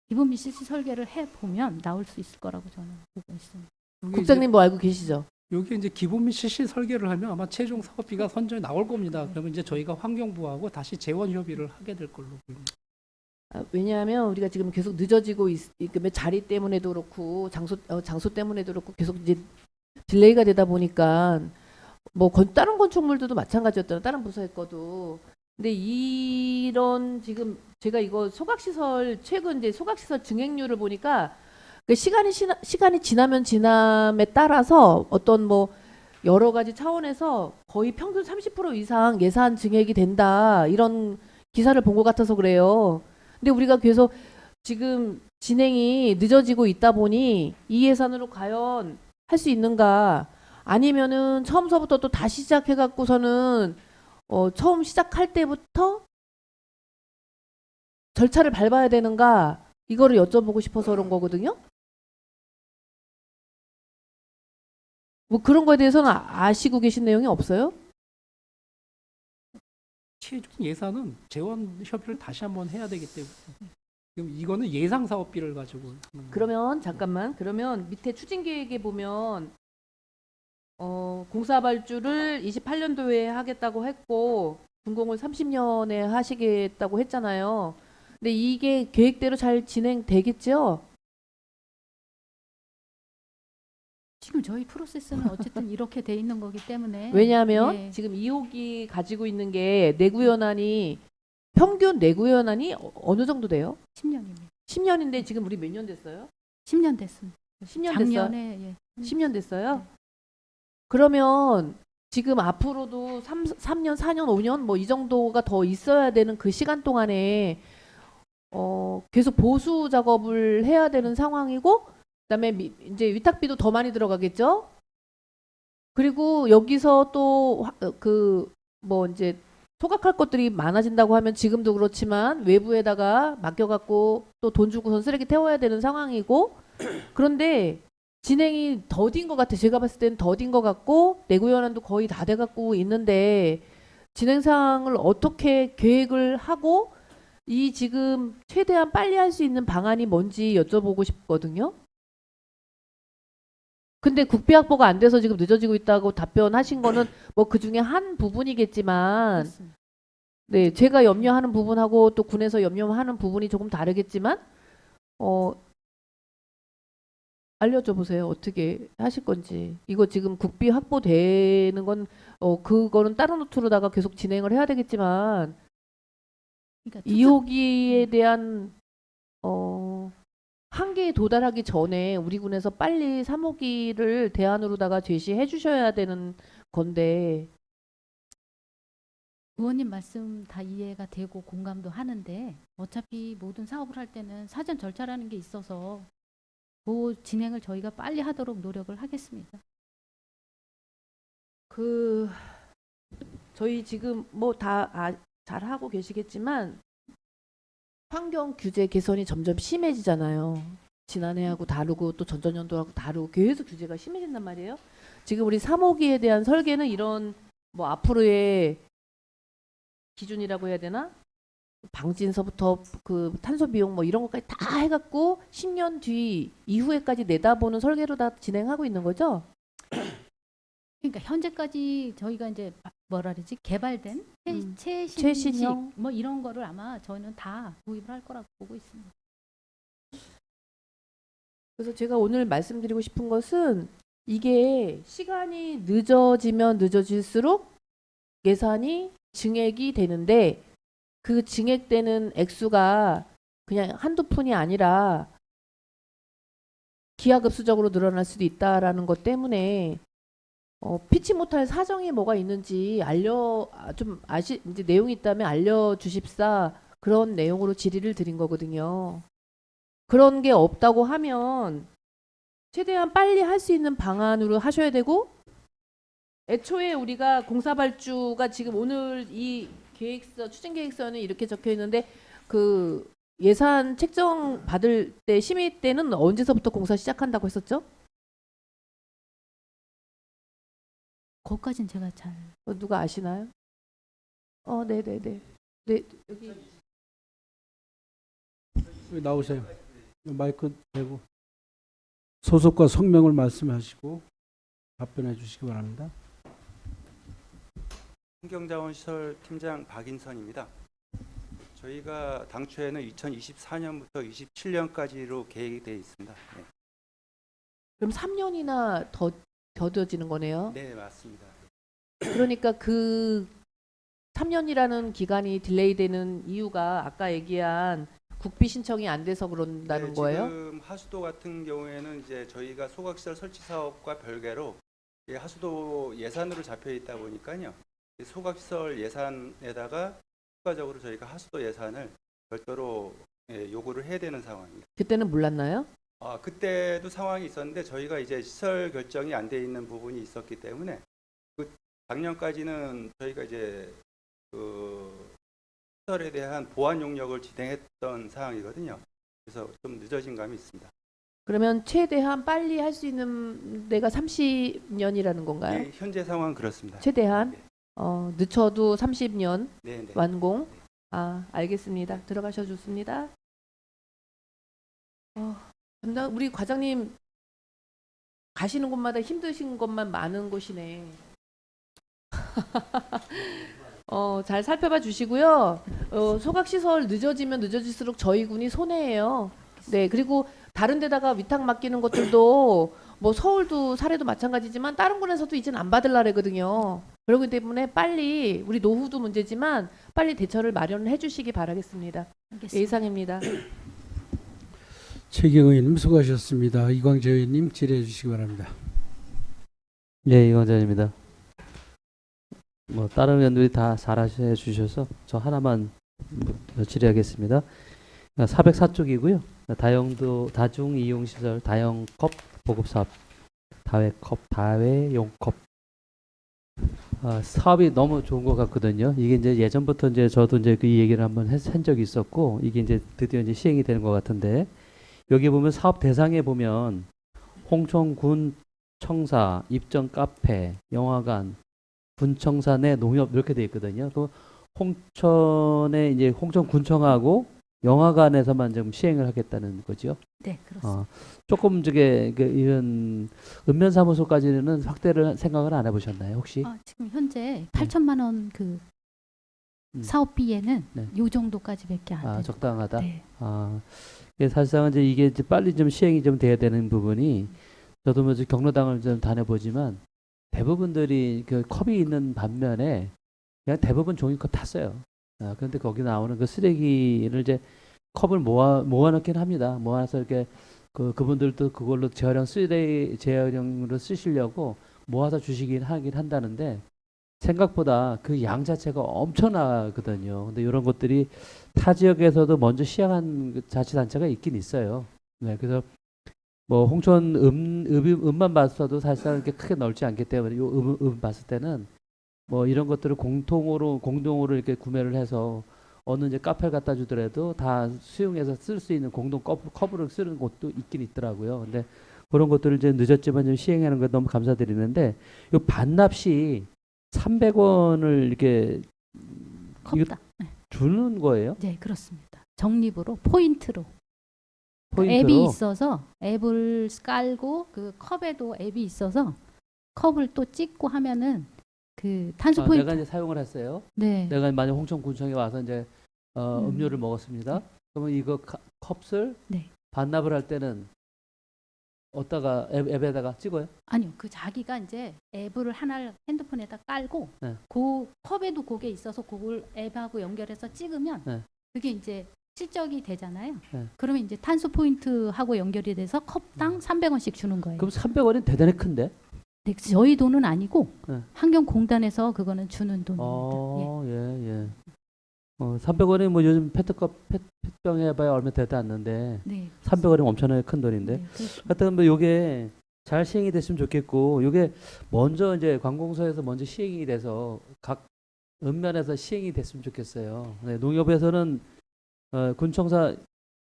Speaker 4: 기본 및 실시 설계를 해 보면 나올 수 있을 거라고 저는 보고 있습니다.
Speaker 5: 국장님 뭐 알고 계시죠?
Speaker 2: 여기 이제 기본 및 실시 설계를 하면 아마 최종 사업비가 선정이 나올 겁니다. 그러면 이제 저희가 환경부하고 다시 재원 협의를 하게 될 걸로 보입니다.
Speaker 5: 왜냐하면 우리가 지금 계속 늦어지고 있으면 자리 때문에도 그렇고 장소 때문에도 그렇고 계속 이제 딜레이가 되다 보니까 뭐 다른 건축물들도 마찬가지였잖아요. 다른 부서의 거도 근데 이런 지금 제가 이거 소각시설 최근 이제 소각시설 증액률을 보니까 그 시간이 지나면 지남에 따라서 어떤 뭐 여러 가지 차원에서 거의 평균 30% 이상 예산 증액이 된다 이런 기사를 본 것 같아서 그래요. 근데 우리가 계속 지금 진행이 늦어지고 있다 보니 이 예산으로 과연 할 수 있는가 아니면은 처음서부터 또 다시 시작해갖고서는 처음 시작할 때부터 절차를 밟아야 되는가 이거를 여쭤보고 싶어서 그런 거거든요. 뭐 그런 거에 대해서는 아시고 계신 내용이 없어요?
Speaker 2: 최종 예산은 재원 협의를 다시 한번 해야 되기 때문에 지금 이거는 예상 사업비를 가지고 하는
Speaker 5: 그러면 잠깐만. 그러면 밑에 추진 계획에 보면 공사 발주를 28년도에 하겠다고 했고 준공을 30년에 하시겠다고 했잖아요. 근데 이게 계획대로 잘 진행되겠죠?
Speaker 4: 지금 저희 프로세스는 어쨌든 이렇게 돼 있는 거기 때문에
Speaker 5: 왜냐하면
Speaker 4: 예.
Speaker 5: 지금 2호기 가지고 있는 게 내구연한이 평균 내구연한이 어느 정도 돼요?
Speaker 4: 10년입니다.
Speaker 5: 10년인데 지금 우리 몇 년 됐어요?
Speaker 4: 10년 됐습니다.
Speaker 5: 10년 됐어요?
Speaker 4: 작년에 예.
Speaker 5: 10년 됐어요? 그러면 지금 앞으로도 3년, 4년, 5년 뭐 이 정도가 더 있어야 되는 그 시간 동안에 계속 보수 작업을 해야 되는 상황이고 그다음에 이제 위탁비도 더 많이 들어가겠죠? 그리고 여기서 또 그 뭐 이제 소각할 것들이 많아진다고 하면 지금도 그렇지만 외부에다가 맡겨갖고 또 돈 주고선 쓰레기 태워야 되는 상황이고 그런데 진행이 더딘 것 같아. 제가 봤을 때는 더딘 것 같고 내구연한도 거의 다 돼갖고 있는데 진행 사항을 어떻게 계획을 하고 이 지금 최대한 빨리 할 수 있는 방안이 뭔지 여쭤보고 싶거든요. 근데 국비 확보가 안 돼서 지금 늦어지고 있다고 답변하신 거는 뭐 그 중에 한 부분이겠지만
Speaker 4: 그렇습니다.
Speaker 5: 네, 제가 염려하는 부분하고 또 군에서 염려하는 부분이 조금 다르겠지만 알려줘 보세요. 어떻게 하실 건지. 이거 지금 국비 확보되는 건 그거는 다른 루트로다가 계속 진행을 해야 되겠지만
Speaker 4: 그러니까
Speaker 5: 2호기에 대한 한계에 도달하기 전에 우리 군에서 빨리 3호기를 대안으로다가 제시해 주셔야 되는 건데
Speaker 4: 의원님 말씀 다 이해가 되고 공감도 하는데 어차피 모든 사업을 할 때는 사전 절차라는 게 있어서 그 진행을 저희가 빨리 하도록 노력을 하겠습니다.
Speaker 5: 그 저희 지금 뭐 다 잘 하고 계시겠지만 환경 규제 개선이 점점 심해지잖아요. 지난해하고 다르고 또 전전년도하고 다르고 계속 규제가 심해진단 말이에요. 지금 우리 3호기에 대한 설계는 이런 뭐 앞으로의 기준이라고 해야 되나? 방진서부터 그 탄소 비용 뭐 이런 것까지 다 해갖고 10년 뒤 이후에까지 내다보는 설계로 다 진행하고 있는 거죠?
Speaker 4: 그러니까 현재까지 저희가 이제 뭐라 그러지 개발된 최신식
Speaker 5: 최신형?
Speaker 4: 뭐 이런 거를 아마 저는 다 도입을 할 거라고 보고 있습니다.
Speaker 5: 그래서 제가 오늘 말씀드리고 싶은 것은 이게 시간이 늦어지면 늦어질수록 예산이 증액이 되는데 그 증액되는 액수가 그냥 한두 푼이 아니라 기하급수적으로 늘어날 수도 있다라는 것 때문에 피치 못할 사정이 뭐가 있는지 이제 내용이 있다면 알려주십사 그런 내용으로 질의를 드린 거거든요. 그런 게 없다고 하면 최대한 빨리 할 수 있는 방안으로 하셔야 되고 애초에 우리가 공사발주가 지금 오늘 이 계획서 추진계획서는 이렇게 적혀 있는데 그 예산 책정 받을 때 심의 때는 언제서부터 공사 시작한다고 했었죠?
Speaker 4: 그것까진 제가 잘
Speaker 5: 누가 아시나요? 네네네. 네 여기
Speaker 1: 여기 나오세요. 마이크 대고 소속과 성명을 말씀하시고 답변해 주시기 바랍니다.
Speaker 6: 환경자원시설 팀장 박인선입니다. 저희가 당초에는 2024년부터 27년까지로 계획이 되어 있습니다. 네,
Speaker 5: 그럼 3년이나 더 더뎌지는 거네요.
Speaker 6: 네 맞습니다.
Speaker 5: 그러니까 그 3년이라는 기간이 딜레이되는 이유가 아까 얘기한 국비 신청이 안 돼서 그런다는
Speaker 6: 네,
Speaker 5: 거예요?
Speaker 6: 지금 하수도 같은 경우에는 이제 저희가 소각시설 설치 사업과 별개로 이 하수도 예산으로 잡혀 있다 보니까요. 이 소각시설 예산에다가 추가적으로 저희가 하수도 예산을 별도로 요구를 해야 되는 상황입니다.
Speaker 5: 그때는 몰랐나요?
Speaker 6: 그때도 상황이 있었는데 저희가 이제 시설 결정이 안 돼 있는 부분이 있었기 때문에 그 작년까지는 저희가 이제 그 시설에 대한 보완 용역을 진행했던 상황이거든요. 그래서 좀 늦어진 감이 있습니다.
Speaker 5: 그러면 최대한 빨리 할 수 있는 데가 30년이라는 건가요?
Speaker 6: 예, 현재 상황은 그렇습니다.
Speaker 5: 최대한
Speaker 6: 네.
Speaker 5: 늦춰도 30년
Speaker 6: 네, 네.
Speaker 5: 완공. 알겠습니다. 들어가셔 좋습니다. 우리 과장님 가시는 곳마다 힘드신 것만 많은 곳이네. 잘 살펴봐 주시고요. 소각시설 늦어지면 늦어질수록 저희 군이 손해예요. 네, 그리고 다른 데다가 위탁 맡기는 것들도 뭐 서울도 사례도 마찬가지지만 다른 군에서도 이제는 안 받으려 그러거든요. 그렇기 때문에 빨리 우리 노후도 문제지만 빨리 대처를 마련해 주시기 바라겠습니다.
Speaker 4: 알겠습니다.
Speaker 5: 예상입니다.
Speaker 1: 최경 의원님 수고하셨습니다. 이광재 의원님 질의해 주시기 바랍니다.
Speaker 7: 네, 이광재입니다. 뭐 다른 의원들이 다 잘하셔 주셔서 저 하나만 질의하겠습니다. 404쪽이고요. 다중 이용 시설 다형컵 보급 사업 다회용컵 사업이 너무 좋은 것 같거든요. 이게 이제 예전부터 이제 저도 이제 그 얘기를 한번 한 적이 있었고 이게 이제 드디어 이제 시행이 되는 것 같은데 여기 보면 사업 대상에 보면 홍천군 청사, 입점 카페, 영화관, 군청사 내 농협 이렇게 돼 있거든요. 또 홍천에 이제 홍천군청하고 영화관에서만 좀 시행을 하겠다는 거죠.
Speaker 4: 네, 그렇습니다.
Speaker 7: 조금 저게 이런 읍면사무소까지는 확대를 생각을 안 해보셨나요, 혹시?
Speaker 4: 지금 현재 8천만 원 그 사업비에는
Speaker 7: 네.
Speaker 4: 요 정도까지밖에 안 돼요.
Speaker 7: 적당하다.
Speaker 4: 네.
Speaker 7: 이게 사실상 이게 이제 빨리 좀 시행이 좀 돼야 되는 부분이 저도 뭐 경로당을 좀 다녀보지만 대부분들이 그 컵이 있는 반면에 그냥 대부분 종이컵 다 써요. 그런데 거기 나오는 그 쓰레기를 이제 컵을 모아놓긴 합니다. 모아서 이렇게 그분들도 그걸로 재활용으로 쓰시려고 모아서 주시긴 하긴 한다는데 생각보다 그 양 자체가 엄청나거든요. 근데 이런 것들이 타 지역에서도 먼저 시행한 그 자치단체가 있긴 있어요. 네, 그래서 뭐 홍천 읍만 봤어도 사실상 이렇게 크게 넓지 않기 때문에 요 읍 봤을 때는 뭐 이런 것들을 공동으로 이렇게 구매를 해서 어느 이제 카페를 갖다 주더라도 다 수용해서 쓸 수 있는 공동 컵으로 쓰는 곳도 있긴 있더라고요. 근데 그런 것들을 이제 늦었지만 좀 시행하는 거 너무 감사드리는데 요 반납시 300원을 이렇게
Speaker 4: 컵다.
Speaker 7: 주는 거예요?
Speaker 4: 네, 그렇습니다. 적립으로 포인트로.
Speaker 7: 포인트로?
Speaker 4: 앱이 있어서 앱을 깔고 그 컵에도 앱이 있어서 컵을 또 찍고 하면은 그 탄소 포인트.
Speaker 7: 내가 이제 사용을 했어요.
Speaker 4: 네.
Speaker 7: 내가 만약 홍천군청에 와서 이제 음료를 먹었습니다. 그러면 이거 컵을
Speaker 4: 네.
Speaker 7: 반납을 할 때는 어디다가 앱에다가 찍어요?
Speaker 4: 아니요. 그 자기가 이제 앱을 하나를 핸드폰에다 깔고
Speaker 7: 네.
Speaker 4: 그 컵에도 그게 있어서 그걸 앱하고 연결해서 찍으면
Speaker 7: 네.
Speaker 4: 그게 이제 실적이 되잖아요.
Speaker 7: 네.
Speaker 4: 그러면 이제 탄소 포인트하고 연결이 돼서 컵당 300원씩 주는 거예요.
Speaker 7: 그럼 300원이 대단히 큰데?
Speaker 4: 네, 저희 돈은 아니고
Speaker 7: 네.
Speaker 4: 환경공단에서 그거는 주는 돈입니다.
Speaker 7: 예. 300원이 뭐 요즘 페트병 해봐야 얼마 되지 않는데
Speaker 4: 네.
Speaker 7: 300원이면 엄청나게 큰 돈인데.
Speaker 4: 네, 그렇습니다.
Speaker 7: 하여튼 뭐 요게 잘 시행이 됐으면 좋겠고 요게 먼저 이제 관공서에서 먼저 시행이 돼서 각 읍면에서 시행이 됐으면 좋겠어요. 네, 농협에서는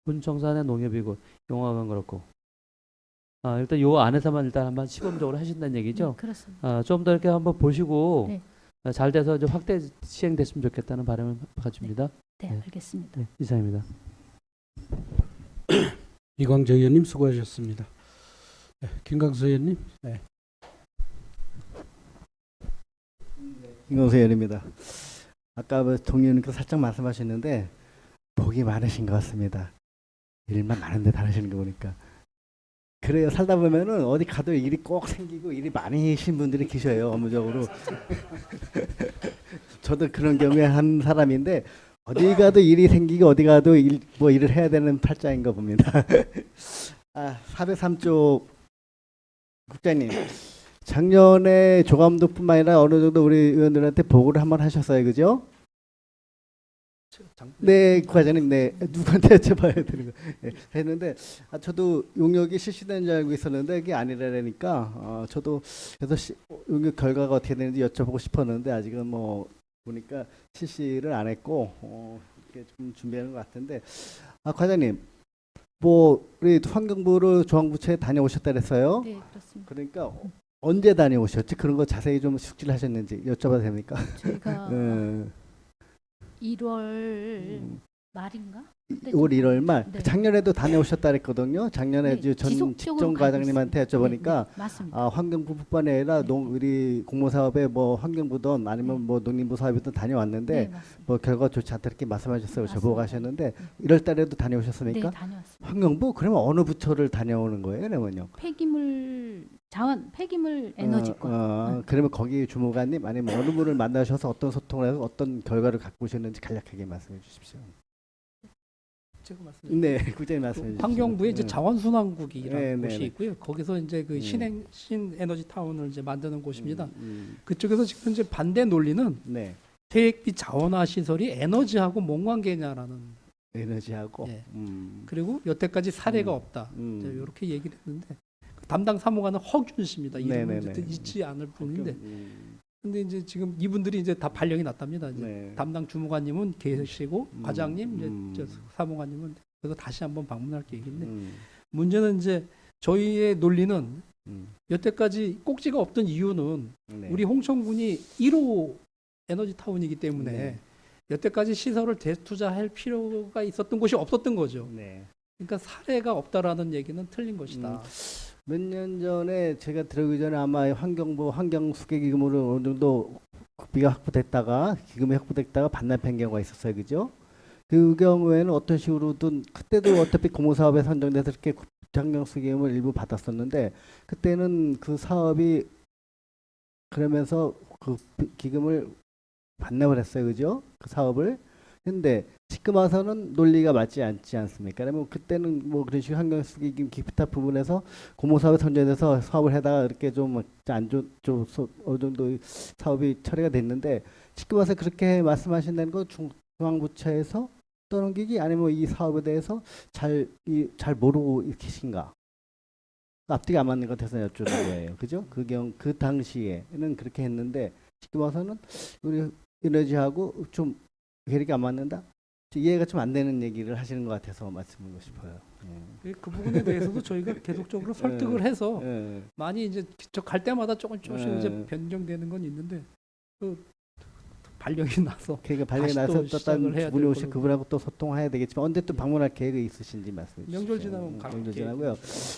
Speaker 7: 군청사는 농협이고 영화관 그렇고 일단 요 안에서만 일단 한번 시범적으로 하신다는 얘기죠.
Speaker 4: 네, 그렇습니다.
Speaker 7: 좀 더 이렇게 한번 보시고
Speaker 4: 네.
Speaker 7: 잘 돼서 좀 확대 시행됐으면 좋겠다는 바람을 가집니다.
Speaker 4: 네,
Speaker 7: 네.
Speaker 4: 알겠습니다.
Speaker 7: 네, 이상입니다.
Speaker 1: 이광재 의원님 수고하셨습니다. 네, 김강수 의원님. 네.
Speaker 8: 김광수 의원입니다. 아까 동의원님께서 살짝 말씀하셨는데 복이 많으신 것 같습니다. 일만 많은데 다니시는 거 보니까 그래요. 살다 보면은 어디 가도 일이 꼭 생기고 일이 많으신 분들이 계셔요. 업무적으로. 저도 그런 경우에 한 사람인데 어디 가도 일이 생기고 어디 가도 뭐 일을 해야 되는 팔자인 거 봅니다. 403조 국장님. 작년에 조감독뿐만 아니라 어느 정도 우리 의원들한테 보고를 한번 하셨어요. 그죠? 네, 과장님, 네, 누구한테 여쭤봐야 되는 거 했는데 저도 용역이 실시된 줄 알고 있었는데 이게 아니라니까 저도 그래서 용역 결과가 어떻게 되는지 여쭤보고 싶었는데 아직은 뭐 보니까 실시를 안 했고 이렇게 좀 준비하는 것 같은데 과장님, 뭐 우리 환경부를 중앙부처에 다녀오셨다 그랬어요.
Speaker 4: 네, 그렇습니다.
Speaker 8: 그러니까 언제 다녀오셨지? 그런 거 자세히 좀 숙지를 하셨는지 여쭤봐도 됩니까?
Speaker 4: 저희가
Speaker 8: 네.
Speaker 4: 1월 말인가?
Speaker 8: 5월 1월 말.
Speaker 4: 네.
Speaker 8: 작년에도 다녀오셨다 그랬거든요. 작년에
Speaker 4: 네,
Speaker 8: 전
Speaker 4: 지속적으로
Speaker 8: 직종
Speaker 4: 가고
Speaker 8: 과장님한테
Speaker 4: 있습니다.
Speaker 8: 여쭤보니까
Speaker 4: 네, 네, 맞습니다.
Speaker 8: 환경부뿐만 아니라
Speaker 4: 네.
Speaker 8: 우리 공모사업에 뭐 환경부든 아니면
Speaker 4: 네.
Speaker 8: 뭐 농림부 사업이든 다녀왔는데
Speaker 4: 네, 맞습니다.
Speaker 8: 뭐 결과 좋지 않다 이렇게 말씀하셨어요. 저보고
Speaker 4: 맞습니다.
Speaker 8: 가셨는데
Speaker 4: 네.
Speaker 8: 1월 달에도
Speaker 4: 네,
Speaker 8: 다녀오셨습니까?
Speaker 4: 다녀왔습니다.
Speaker 8: 환경부? 그러면 어느 부처를 다녀오는 거예요, 그러면요?
Speaker 4: 폐기물 에너지과.
Speaker 8: 그러면 거기 주무관님 아니면 어느 분을 만나셔서 어떤 소통을 해서 어떤 결과를 갖고 오셨는지 간략하게 말씀해 주십시오.
Speaker 2: 제가 말씀드릴게요.
Speaker 8: 네, 국장님 말씀해 주십시오.
Speaker 2: 환경부에 이제
Speaker 8: 네.
Speaker 2: 자원순환국이라는
Speaker 8: 네, 네,
Speaker 2: 곳이
Speaker 8: 네.
Speaker 2: 있고요. 거기서 이제 그 신에너지 타운을 이제 만드는 곳입니다.
Speaker 8: 음.
Speaker 2: 그쪽에서 지금 현재 반대 논리는
Speaker 8: 네.
Speaker 2: 태액비 자원화 시설이 에너지하고 뭔 관계냐라는,
Speaker 8: 에너지하고.
Speaker 2: 예.
Speaker 8: 음.
Speaker 2: 그리고 여태까지 사례가 없다. 이렇게 얘기를 했는데 그 담당 사무관은 허균 씨입니다. 이름은
Speaker 8: 네네네.
Speaker 2: 잊지 않을 뿐인데,
Speaker 8: 음.
Speaker 2: 근데 이제 지금 이분들이 이제 다 발령이 났답니다. 이제
Speaker 8: 네.
Speaker 2: 담당 주무관님은 계시고 과장님,
Speaker 8: 음.
Speaker 2: 이제 저 사무관님은 그래서 다시 한번 방문할 계획인데,
Speaker 8: 음.
Speaker 2: 문제는 이제 저희의 논리는
Speaker 8: 음.
Speaker 2: 여태까지 꼭지가 없던 이유는
Speaker 8: 네.
Speaker 2: 우리 홍천군이 1호 에너지 타운이기 때문에
Speaker 8: 네.
Speaker 2: 여태까지 시설을 재투자할 필요가 있었던 곳이 없었던 거죠.
Speaker 8: 네.
Speaker 2: 그러니까 사례가 없다라는 얘기는 틀린 것이다.
Speaker 8: 몇 년 전에 제가 들어오기 전에 아마 환경부 환경수계기금으로 어느 정도 국비가 확보됐다가 기금이 확보됐다가 반납한 경우가 있었어요, 그죠? 그 경우에는 어떤 식으로든 그때도 어차피 공모사업에 선정돼서 이렇게 환경수계기금을 일부 받았었는데 그때는 그 사업이 그러면서 그 기금을 반납을 했어요, 그죠? 그 사업을. 근데 지금 와서는 논리가 맞지 않지 않습니까? 그러면 그때는 뭐 그런 식으로 환경수기금 기타 부분에서 공모사업에 선정돼서 사업을 하다가 이렇게 좀 어느 정도 사업이 처리가 됐는데 지금 와서 그렇게 말씀하신다는 건 중앙부처에서 떠넘기기 아니면 이 사업에 대해서 잘 모르고 계신가? 앞뒤가 안 맞는 것 같아서 여쭈는 거예요. 그죠? 그 당시에는 그렇게 했는데 지금 와서는 우리 에너지하고 좀 계획이 안 맞는다? 이해가 좀 안 되는 얘기를 하시는 것 같아서 말씀드리고 싶어요.
Speaker 2: 그 부분에 대해서도 저희가 계속적으로 설득을 해서
Speaker 8: 예.
Speaker 2: 많이 이제 저 갈 때마다 조금씩
Speaker 8: 예.
Speaker 2: 이제 변경되는 건 있는데 그 발령이 나서
Speaker 8: 그러니까 발령이
Speaker 2: 다시
Speaker 8: 나서
Speaker 2: 또
Speaker 8: 또
Speaker 2: 시작을
Speaker 8: 다른
Speaker 2: 해야
Speaker 8: 분이
Speaker 2: 될
Speaker 8: 오시
Speaker 2: 거라고.
Speaker 8: 그분하고 또 소통해야 되겠지만 언제 또 방문할 계획이 있으신지 말씀해 주시죠.
Speaker 2: 명절 지나면
Speaker 8: 명절 지나고요.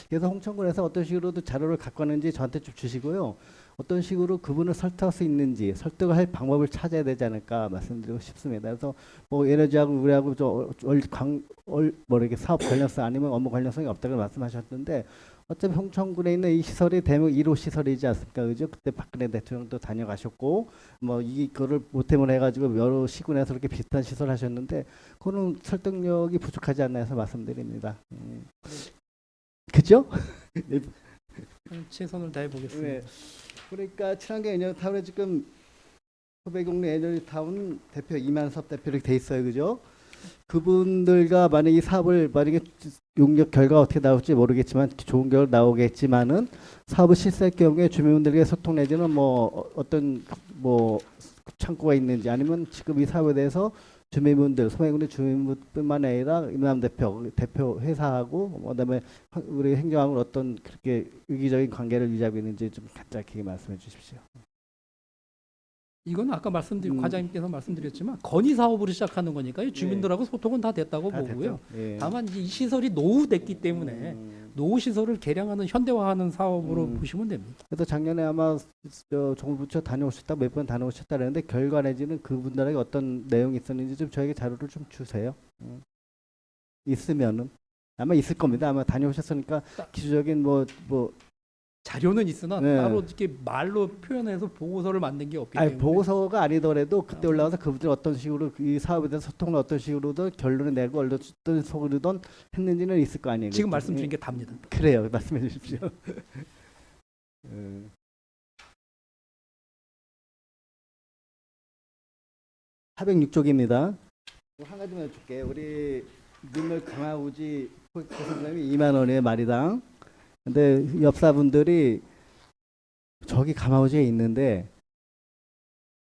Speaker 8: 그래서 홍천군에서 어떤 식으로도 자료를 갖고 왔는지 저한테 좀 주시고요. 어떤 식으로 그분을 설득할 수 있는지 설득을 할 방법을 찾아야 되지 않을까 말씀드리고 싶습니다. 그래서 뭐 에너지하고 우리하고 이렇게 사업 관련성 아니면 업무 관련성이 없다고 말씀하셨는데 어차피 홍천군에 있는 이 시설이 대명 1호 시설이지 않습니까? 그죠? 그때 박근혜 대통령도 다녀가셨고 뭐 이거를 모템을 해가지고 여러 시군에서 그렇게 비슷한 시설 하셨는데 그거는 설득력이 부족하지 않나 해서 말씀드립니다. 그죠?
Speaker 2: 최선을 다해 보겠습니다.
Speaker 8: 네. 그러니까 친환경 에너지타운에 지금 소백용리 에너지타운 대표 이만섭 대표 이렇게 돼 있어요, 그죠? 그분들과 만약 이 사업을 만약에 용역 결과 어떻게 나올지 모르겠지만 좋은 결과 나오겠지만은 사업을 실시할 경우에 주민분들에게 소통 내지는 뭐 어떤 뭐 창구가 있는지 아니면 지금 이 사업에 대해서 주민분들 소백용리 주민분뿐만 아니라 임남 대표 회사하고 그다음에 우리 행정하고 어떤 그렇게 유기적인 관계를 유지하고 있는지 좀 간략하게 말씀해 주십시오.
Speaker 2: 이건 아까 과장님께서 말씀드렸지만 건의 사업으로 시작하는 거니까요. 주민들하고 소통은 다 됐다고
Speaker 8: 다
Speaker 2: 보고요.
Speaker 8: 됐죠? 예.
Speaker 2: 다만 이 시설이 노후됐기 때문에 노후 시설을 개량하는 현대화하는 사업으로 보시면 됩니다.
Speaker 8: 그래서 작년에 아마 정부부처 다녀오셨다 몇 번 다녀오셨다 그랬는데 결과 내지는 그분들에게 어떤 내용이 있었는지 좀 저에게 자료를 좀 주세요. 있으면은 아마 있을 겁니다. 아마 다녀오셨으니까 기초적인 뭐
Speaker 2: 자료는 있으나
Speaker 8: 네.
Speaker 2: 따로 이렇게 말로 표현해서 보고서를 만든 게 없기
Speaker 8: 아니,
Speaker 2: 때문에
Speaker 8: 보고서가 아니더라도 그때 올라가서 그분들 어떤 식으로 이 사업에 대해서 소통을 어떤 식으로든 결론을 내고 어떤 속으로든 했는지는 있을 거 아니에요.
Speaker 2: 지금 말씀 드린 게 답니다.
Speaker 8: 그래요. 말씀해 주십시오. 406쪽입니다. 한 가지만 줄게. 우리 민물 강화우지 선생님이 2만 원이에요, 마리당. 근데 옆사분들이 저기 강화우지에 있는데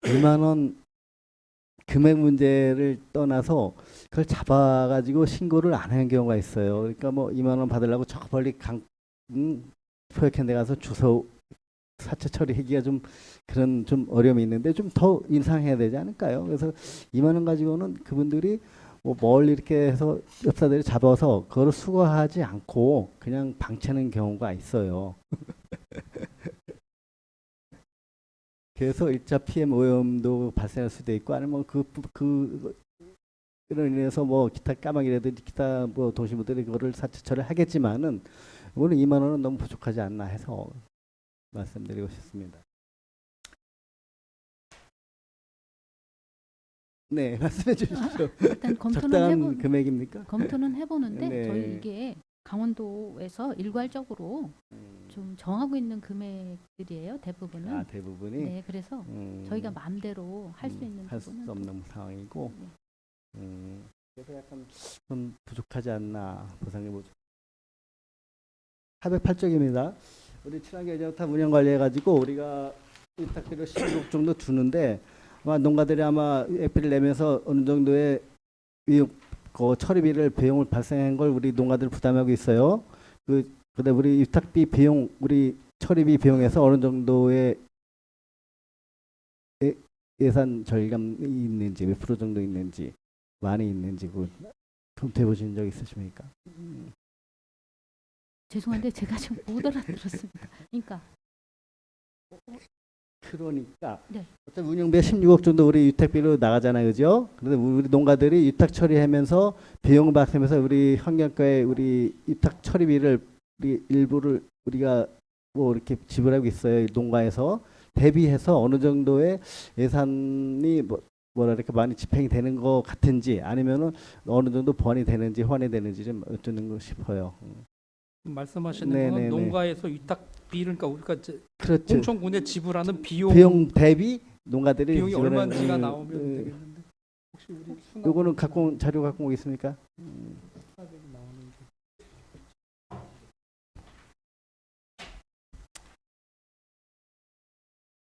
Speaker 8: 2만 원 금액 문제를 떠나서 그걸 잡아가지고 신고를 안 하는 경우가 있어요. 그러니까 뭐 2만 원 받으려고 저 멀리 포획한 데 가서 주소 사채 처리하기가 좀 그런 좀 어려움이 있는데 좀 더 인상해야 되지 않을까요? 그래서 2만 원 가지고는 그분들이 뭐 뭘 이렇게 해서 엽사들이 잡아서 그거를 수거하지 않고 그냥 방치하는 경우가 있어요. 그래서 1차 PM 오염도 발생할 수도 있고 아니면 이로 인해서 뭐 기타 까마귀라든지 기타 뭐 도시물들이 그거를 사채 처리를 하겠지만은 오늘 2만 원은 너무 부족하지 않나 해서 말씀드리고 싶습니다. 네, 말씀해 주십시오.
Speaker 4: 일단 검토는
Speaker 8: 적당한 금액입니까?
Speaker 4: 검토는 해보는데
Speaker 8: 네.
Speaker 4: 저희 이게 강원도에서 일괄적으로 좀 정하고 있는 금액들이에요. 대부분은.
Speaker 8: 아, 대부분이
Speaker 4: 네, 그래서 저희가 마음대로 할 수 있는
Speaker 8: 할 수
Speaker 4: 부분은
Speaker 8: 없는 상황이고
Speaker 4: 네.
Speaker 8: 그래서 약간 좀 부족하지 않나 보상해 보죠. 408쪽입니다. 우리 친환경 예정탑 운영 관리해 가지고 우리가 위탁비를 16억 정도 주는데 아마 농가들이 아마 액비를 내면서 어느 정도의 그 처리비를 비용을 발생한 걸 우리 농가들 부담하고 있어요. 근데 우리 위탁비 비용 우리 처리비 비용에서 어느 정도의 예산 절감이 있는지 몇 프로 정도 있는지 많이 있는지 그 검토해 보신 적 있으십니까?
Speaker 4: 죄송한데 제가 좀 못 알아들었습니다.
Speaker 8: 그러니까
Speaker 4: 네.
Speaker 8: 어떤 운영비 16억 정도 우리 위탁비로 나가잖아요, 그죠? 그런데 우리 농가들이 위탁 처리하면서 비용 발생해서 우리 환경과의 우리 위탁 처리비를 우리 일부를 우리가 뭐 이렇게 지불하고 있어요, 농가에서 대비해서 어느 정도의 예산이 뭐라 이렇게 많이 집행이 되는 것 같은지 아니면은 어느 정도 보완이 되는지 환이 되는지 좀 여쭙는 싶어요.
Speaker 2: 말씀하시는
Speaker 8: 네네네.
Speaker 2: 건 농가에서 위탁비를 그러니까 우리가 이제
Speaker 8: 그렇죠.
Speaker 2: 홍천군에 지불하는
Speaker 8: 비용 대비 농가들이
Speaker 2: 비용이
Speaker 8: 지불하는,
Speaker 2: 얼마인지가 나오면 되겠는데 혹시 우리
Speaker 8: 요거는 자료 갖고 오겠습니까?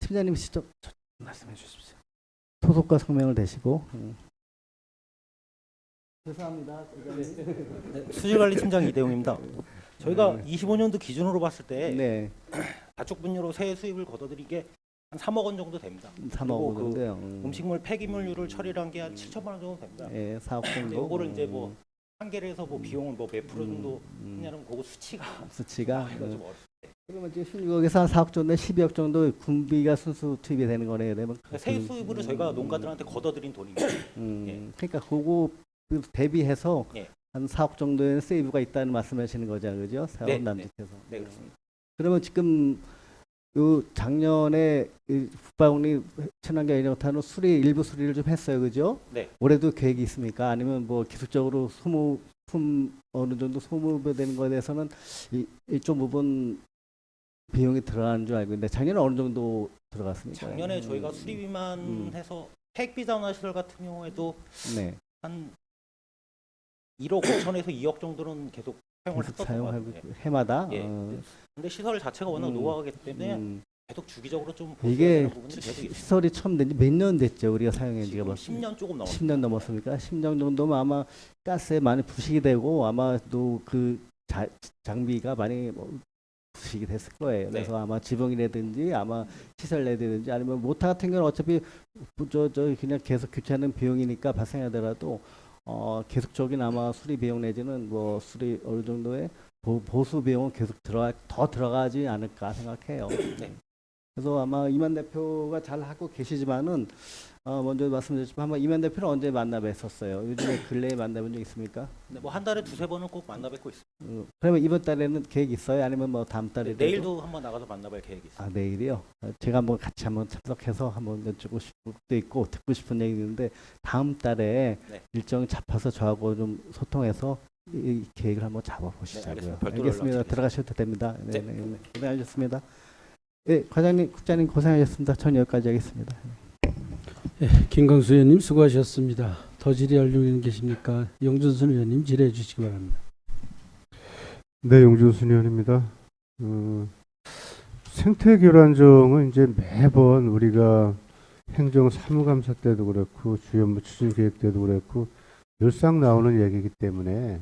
Speaker 8: 팀장님 직접 말씀해 주십시오. 토속과 성명을 대시고. 죄송합니다.
Speaker 9: 네, 수질관리팀장 이대웅입니다. 저희가 25년도 기준으로 봤을 때
Speaker 8: 네,
Speaker 9: 가축 분유로 세 수입을 걷어들이게 한 3억 원 정도 됩니다.
Speaker 8: 3억 원
Speaker 9: 그리고
Speaker 8: 정도요.
Speaker 9: 음식물 폐기물류를 처리를 한 게 한 7천만 원 정도 됩니다.
Speaker 8: 예, 4억 정도.
Speaker 9: 요거를 이제 뭐 한계를 해서 뭐 비용을 뭐 몇 프로 정도 했냐면 그거 수치가
Speaker 8: 수치가.
Speaker 9: 좀 어렵습니다.
Speaker 8: 그러면 지금 16억에서 한 4억 정도, 12억 정도 군비가 순수 투입이 되는 거네요. 네,
Speaker 9: 그러니까 세 수입으로 저희가 농가들한테 걷어들인 돈입니다. 예.
Speaker 8: 그러니까 그거 대비해서
Speaker 9: 예.
Speaker 8: 한 4억 정도의 세이브가 있다는 말씀하시는 거죠, 그죠? 사업
Speaker 9: 네,
Speaker 8: 남짓해서.
Speaker 9: 네, 그렇습니다.
Speaker 8: 그러면 지금 요 작년에 북방리 친환경 예정탄으로 일부 수리를 좀 했어요, 그죠?
Speaker 9: 네.
Speaker 8: 올해도 계획이 있습니까? 아니면 뭐 기술적으로 소모품 어느 정도 소모되는 거에 대해서는 일정 부분 비용이 들어가는 줄 알고 있는데 작년에 어느 정도 들어갔습니까?
Speaker 9: 작년에 저희가 수리비만 해서 폐기비자원시설 같은 경우에도
Speaker 8: 네.
Speaker 9: 한 1억 5천에서 2억 정도는 계속 사용을
Speaker 8: 계속
Speaker 9: 했었던 것
Speaker 8: 사용하고
Speaker 9: 같아요.
Speaker 8: 해마다.
Speaker 9: 예. 근데 시설 자체가 워낙 노후화가기 때문에 계속 주기적으로 좀 보수해야
Speaker 8: 이게
Speaker 9: 되는 부분들이 계속 있습니다.
Speaker 8: 시설이 처음 된 지 몇 년 됐죠? 우리가 사용한 지가
Speaker 9: 지금
Speaker 8: 벌써
Speaker 9: 10년 조금 넘었습니다.
Speaker 8: 10년 넘었습니까? 10년 정도면 아마 가스에 많이 부식이 되고 아마 또 그 장비가 많이 부식이 됐을 거예요.
Speaker 9: 네.
Speaker 8: 그래서 아마 지붕이라든지 아마 시설 내든지 아니면 모터 같은 경우는 어차피 저 그냥 계속 교체하는 비용이니까 발생하더라도 계속적인 아마 수리 비용 내지는 뭐 수리 어느 정도의 보수 비용은 계속 더 들어가지 않을까 생각해요.
Speaker 9: 네.
Speaker 8: 그래서 아마 이만 대표가 잘 하고 계시지만은 먼저 말씀드렸지만 한번 이면 대표는 언제 만나 뵀었어요? 요즘에 근래에 만나본 적 있습니까?
Speaker 9: 네, 뭐 한 달에 두세 번은 꼭 만나 뵙고 있습니다.
Speaker 8: 그러면 이번 달에는 계획 있어요? 아니면 뭐 다음 달에?
Speaker 9: 네, 내일도 한번 나가서 만나볼 계획이 있습니다.
Speaker 8: 아, 내일이요? 제가 한번 같이 한번 참석해서 한번 여쭙고 싶은 것도 있고 듣고 싶은 얘기 있는데 다음 달에
Speaker 9: 네.
Speaker 8: 일정 잡아서 저하고 좀 소통해서 이 계획을 한번 잡아보시자고요.
Speaker 9: 알겠습니다. 별도로
Speaker 8: 알겠습니다.
Speaker 9: 연락드리겠습니다.
Speaker 8: 들어가셔도 됩니다. 네,
Speaker 9: 네.
Speaker 8: 네, 네. 고생하셨습니다. 네, 과장님, 국장님 고생하셨습니다. 전 여기까지 하겠습니다.
Speaker 1: 김광수 의원님 수고하셨습니다. 더 질의할 의원 계십니까? 영준순 의원님 질의해 주시기 바랍니다.
Speaker 10: 네, 용준순 의원입니다. 생태교란정은 이제 매번 우리가 행정 사무감사 때도 그렇고 주연부 추진계획 때도 그렇고 늘상 나오는 얘기이기 때문에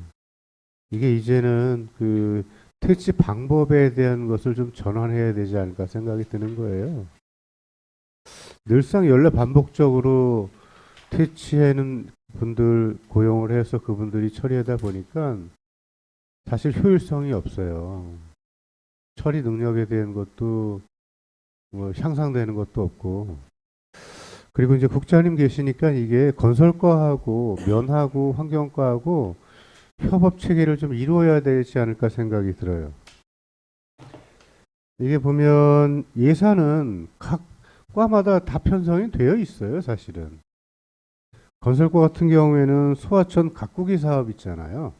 Speaker 10: 이게 이제는 그 퇴치 방법에 대한 것을 좀 전환해야 되지 않을까 생각이 드는 거예요. 늘상 연례 반복적으로 퇴치하는 분들 고용을 해서 그분들이 처리하다 보니까 사실 효율성이 없어요. 처리 능력에 대한 것도 뭐 향상되는 것도 없고, 그리고 이제 국장님 계시니까 이게 건설과하고 면하고 환경과하고 협업 체계를 좀 이루어야 되지 않을까 생각이 들어요. 이게 보면 예산은 각 과마다 다 편성이 되어 있어요, 사실은. 건설과 같은 경우에는 소하천 가꾸기 사업 있잖아요.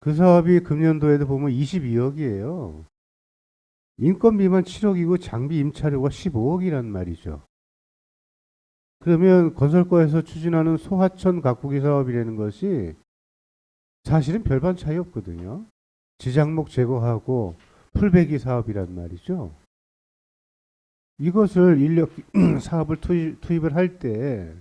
Speaker 10: 그 사업이 금년도에도 보면 22억이에요. 인건비만 7억이고 장비 임차료가 15억이란 말이죠. 그러면 건설과에서 추진하는 소하천 가꾸기 사업이라는 것이 사실은 별반 차이 없거든요. 지장목 제거하고 풀베기 사업이란 말이죠. 이것을 인력 사업을 투입을 할 때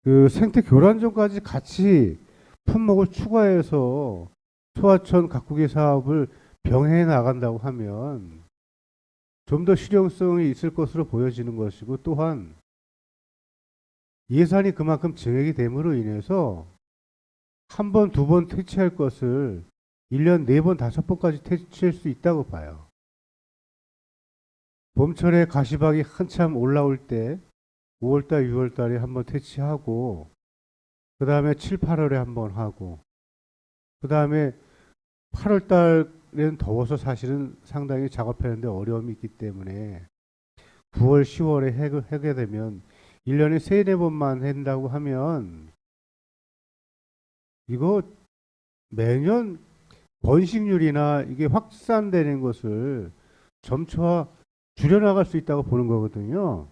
Speaker 10: 그 생태 교란정까지 같이 품목을 추가해서 소하천 가꾸기 사업을 병행해 나간다고 하면 좀 더 실용성이 있을 것으로 보여지는 것이고, 또한 예산이 그만큼 증액이 됨으로 인해서 한 번, 두 번 퇴치할 것을 1년 4번, 5번까지 퇴치할 수 있다고 봐요. 봄철에 가시박이 한참 올라올 때 5월달, 6월달에 한번 퇴치하고, 그 다음에 7, 8월에 한번 하고, 그 다음에 8월달에는 더워서 사실은 상당히 작업하는데 어려움이 있기 때문에 9월, 10월에 하게 되면 1년에 3, 4번만 한다고 하면 이거 매년 번식률이나 이게 확산되는 것을 점차 줄여나갈 수 있다고 보는 거거든요.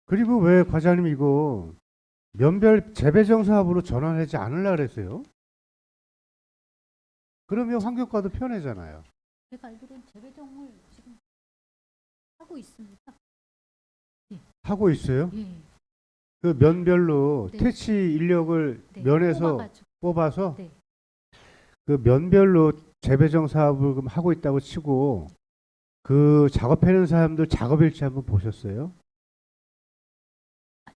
Speaker 10: 그리고 왜 과장님 이거 면별 재배정 사업으로 전환하지 않으려고 그랬어요? 그러면 환경과도 편해잖아요.
Speaker 4: 제가 알기로는 재배정을 지금 하고 있습니다.
Speaker 10: 하고 있어요?
Speaker 4: 예.
Speaker 10: 그 면별로
Speaker 4: 네.
Speaker 10: 퇴치 인력을
Speaker 4: 네.
Speaker 10: 면에서
Speaker 4: 뽑아가지고.
Speaker 10: 뽑아서
Speaker 4: 네.
Speaker 10: 그 면별로 재배정 사업을 그럼 하고 있다고 치고 그 작업하는 사람들 작업일지 한번 보셨어요?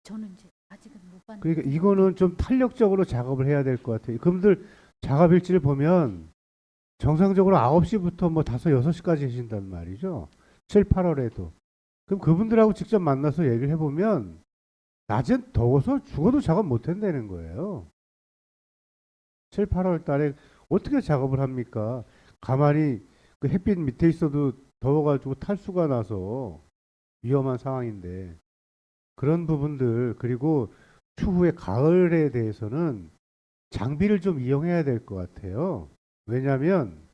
Speaker 4: 저는 이제 아직은 못 봤는데.
Speaker 10: 그러니까 이거는 좀 탄력적으로 작업을 해야 될 것 같아요. 그분들 작업일지를 보면 정상적으로 9시부터 뭐 5, 6시까지 하신단 말이죠. 7, 8월에도. 그럼 그분들하고 직접 만나서 얘기를 해보면 낮엔 더워서 죽어도 작업 못 한다는 거예요. 7, 8월 달에 어떻게 작업을 합니까? 가만히 그 햇빛 밑에 있어도 더워가지고 탈수가 나서 위험한 상황인데, 그런 부분들, 그리고 추후에 가을에 대해서는 장비를 좀 이용해야 될 것 같아요. 왜냐하면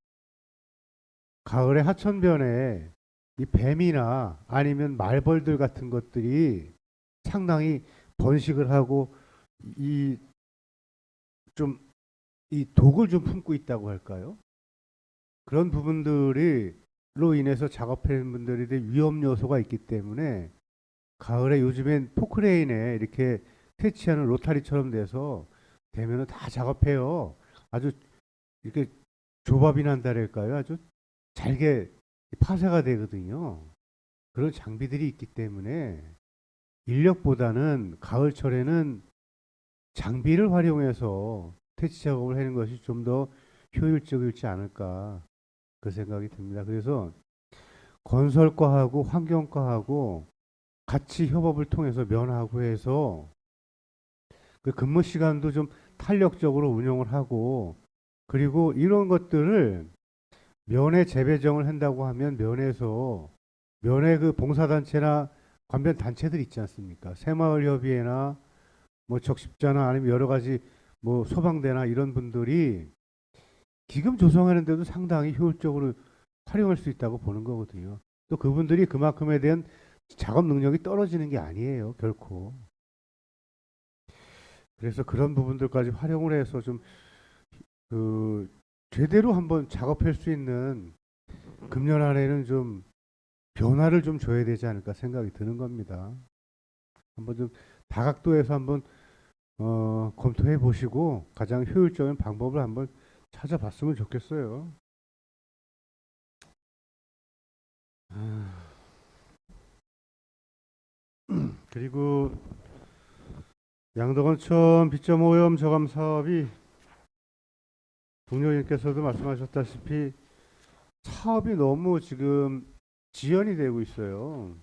Speaker 10: 가을에 하천변에 이 뱀이나 아니면 말벌들 같은 것들이 상당히 번식을 하고 이 독을 좀 품고 있다고 할까요? 그런 부분들로 인해서 작업하는 분들에 대해 위험 요소가 있기 때문에 가을에 요즘엔 포크레인에 이렇게 퇴치하는 로타리처럼 돼서 되면은 다 작업해요. 아주 이렇게 조밥이 난다랄까요? 아주 잘게 파쇄가 되거든요. 그런 장비들이 있기 때문에 인력보다는 가을철에는 장비를 활용해서 퇴치 작업을 하는 것이 좀 더 효율적이지 않을까, 그 생각이 듭니다. 그래서 건설과하고 환경과하고 같이 협업을 통해서 면하고 해서 그 근무 시간도 좀 탄력적으로 운영을 하고, 그리고 이런 것들을 면회 재배정을 한다고 하면 면에서 면회 그 봉사단체나 관변 단체들 있지 않습니까? 새마을협의회나 뭐 적십자나 아니면 여러 가지 뭐 소방대나 이런 분들이 기금 조성하는데도 상당히 효율적으로 활용할 수 있다고 보는 거거든요. 또 그분들이 그만큼에 대한 작업 능력이 떨어지는 게 아니에요, 결코. 그래서 그런 부분들까지 활용을 해서 좀 그 제대로 한번 작업할 수 있는 금년 안에는 좀 변화를 좀 줘야 되지 않을까 생각이 드는 겁니다. 한번 좀 다각도에서 한번 검토해 보시고 가장 효율적인 방법을 한번 찾아봤으면 좋겠어요. 그리고 양덕원천 빗점 오염 저감 사업이 동료님께서도 말씀하셨다시피 사업이 너무 지금 지연이 되고 있어요.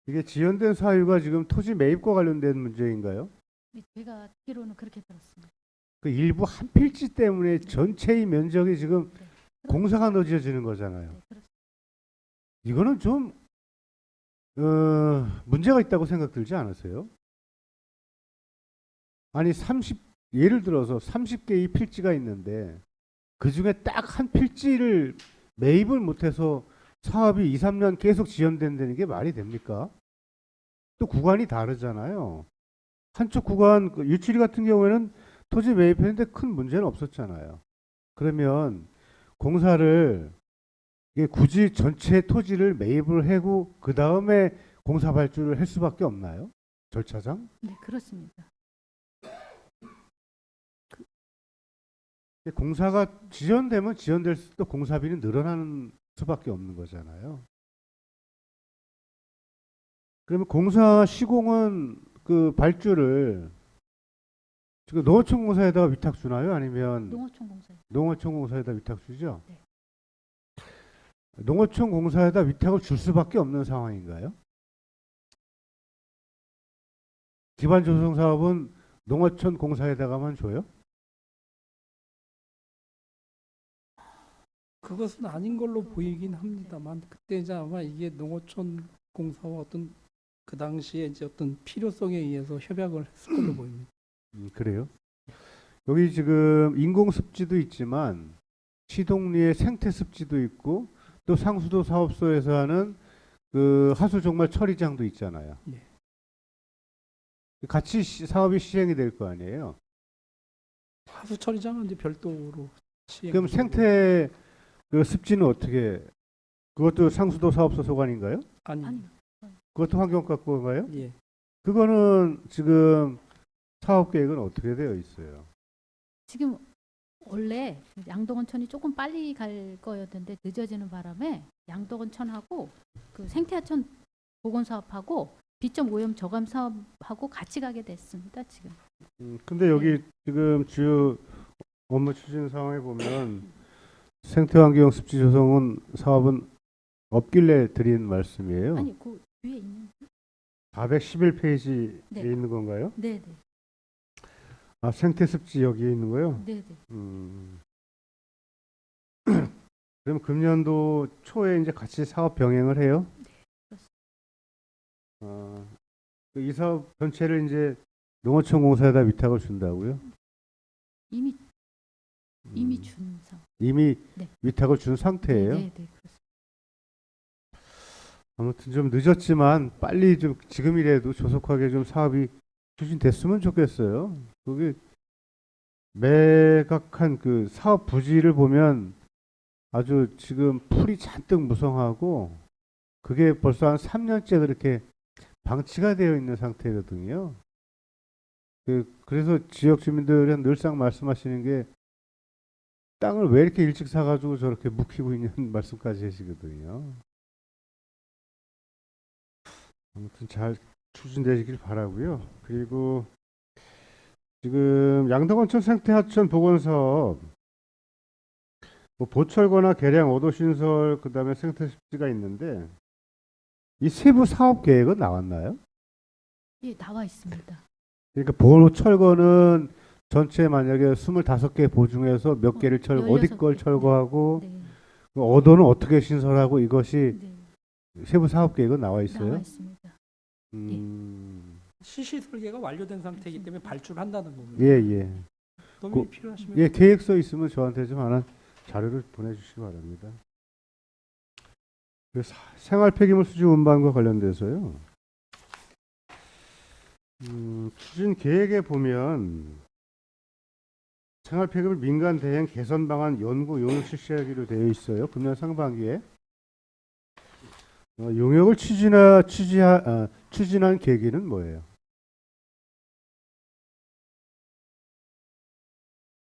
Speaker 10: 이게 지연된 사유가 지금 토지 매입과 관련된 문제인가요?
Speaker 4: 네, 제가 듣기로는 그렇게 들었습니다.
Speaker 10: 그 일부 한 필지 때문에 전체의 면적이 지금
Speaker 4: 네.
Speaker 10: 공사가 늦어지는 거잖아요.
Speaker 4: 네, 그렇습니다.
Speaker 10: 이거는 좀 문제가 있다고 생각 들지 않으세요? 아니 예를 들어서 30개의 필지가 있는데 그 중에 딱 한 필지를 매입을 못해서 사업이 2, 3년 계속 지연된다는 게 말이 됩니까? 또 구간이 다르잖아요. 한쪽 구간 유치리 같은 경우에는 토지 매입했는데 큰 문제는 없었잖아요. 그러면 공사를 이게 굳이 전체 토지를 매입을 하고 그 다음에 공사 발주를 할 수밖에 없나요? 절차상?
Speaker 4: 네, 그렇습니다.
Speaker 10: 공사가 지연되면 지연될수록 공사비는 늘어나는 수밖에 없는 거잖아요. 그러면 공사 시공은 그 발주를 지금 농어촌 공사에다가 위탁 주나요? 아니면
Speaker 4: 농어촌 공사요.
Speaker 10: 농어촌 공사에다 위탁 주죠?
Speaker 4: 네.
Speaker 10: 농어촌 공사에다 위탁을 줄 수밖에 없는 상황인가요? 기반 조성 사업은 농어촌 공사에다가만 줘요?
Speaker 2: 그것은 아닌 걸로 보이긴 합니다만 그때 이제 아마 이게 농어촌 공사와 어떤 그 당시에 이제 어떤 필요성에 의해서 협약을 했을 걸로 보입니다.
Speaker 10: 그래요? 여기 지금 인공 습지도 있지만 시동리에 생태 습지도 있고 또 상수도 사업소에서 하는 그 하수 종말 처리장도 있잖아요.
Speaker 2: 예.
Speaker 10: 같이 사업이 시행이 될 거 아니에요.
Speaker 2: 하수 처리장은 이제 별도로 시행.
Speaker 10: 그럼 생태 그 습지는 어떻게? 그것도 상수도 사업소 소관인가요?
Speaker 2: 아니.
Speaker 4: 아니요.
Speaker 10: 그것도 환경과건가요?
Speaker 2: 예.
Speaker 10: 그거는 지금 사업 계획은 어떻게 되어 있어요?
Speaker 4: 지금 원래 양덕원천이 조금 빨리 갈 거였는데 늦어지는 바람에 양덕원천하고 그 생태하천 복원 사업하고 비점 오염 저감 사업하고 같이 가게 됐습니다. 지금.
Speaker 10: 근데 여기 지금 주요 업무 추진 상황에 보면 생태환경 습지 조성은 사업은 없길래 드린 말씀이에요.
Speaker 4: 아니 그 뒤에 있는.
Speaker 10: 411페이지에
Speaker 4: 네.
Speaker 10: 있는 건가요?
Speaker 4: 네네.
Speaker 10: 아, 생태 습지 여기에 있는 거요?
Speaker 4: 네네.
Speaker 10: 그럼 금년도 초에 이제 같이 사업 병행을 해요? 이 사업 전체를 이제 농어촌 공사에다 위탁을 준다고요?
Speaker 4: 이미 준 상.
Speaker 10: 이미
Speaker 4: 네.
Speaker 10: 위탁을 준 상태예요?
Speaker 4: 네네. 그렇습니다.
Speaker 10: 아무튼 좀 늦었지만 빨리 좀 지금이라도 조속하게 좀 사업이 추진됐으면 좋겠어요. 그게 매각한 그 사업 부지를 보면 아주 지금 풀이 잔뜩 무성하고 그게 벌써 한 3년째 그렇게 방치가 되어 있는 상태거든요. 그래서 지역 주민들은 늘상 말씀하시는 게 땅을 왜 이렇게 일찍 사가지고 저렇게 묵히고 있는 말씀까지 하시거든요. 아무튼 잘 추진되시길 바라고요. 그리고 지금 양덕원천 생태하천 복원사업 뭐 보철거나 개량 오도 신설 그다음에 생태습지가 있는데 이 세부 사업 계획은 나왔나요?
Speaker 4: 예, 나와 있습니다.
Speaker 10: 그러니까 보로 철거는 전체 만약에 25개 보중해서 몇 개를 어디
Speaker 4: 16
Speaker 10: 걸
Speaker 4: 개.
Speaker 10: 철거하고
Speaker 4: 네.
Speaker 10: 어도는 어떻게 신설하고 이것이
Speaker 4: 네.
Speaker 10: 세부 사업 계획은 나와 있어요?
Speaker 4: 나와 있습니다.
Speaker 2: 시시 설계가 완료된 상태이기 때문에 발주한다는 겁니다.
Speaker 10: 예, 예.
Speaker 2: 도움이 필요하시면
Speaker 10: 예, 계획서 있으면 저한테 좀 하나 자료를 보내주시기 바랍니다. 생활 폐기물 수지 운반과 관련돼서요. 추진 계획에 보면 생활 폐기물 민간 대행 개선 방안 연구 용역 실시하기로 되어 있어요. 금년 상반기에 용역을 추진한 계기는 뭐예요?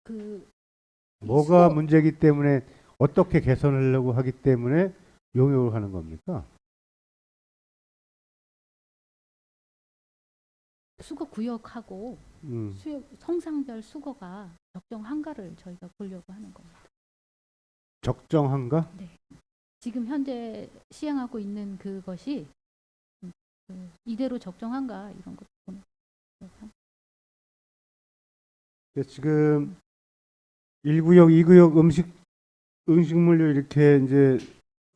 Speaker 4: 그
Speaker 10: 뭐가 문제이기 때문에 어떻게 개선하려고 하기 때문에 용역을 하는 겁니까?
Speaker 4: 수거 구역하고 성상별 수거가 적정한가를 저희가 보려고 하는 겁니다.
Speaker 10: 적정한가?
Speaker 4: 네. 지금 현재 시행하고 있는 그것이 이대로 적정한가 이런 것 보는.
Speaker 10: 지금 1구역, 2구역 음식물류 이렇게 이제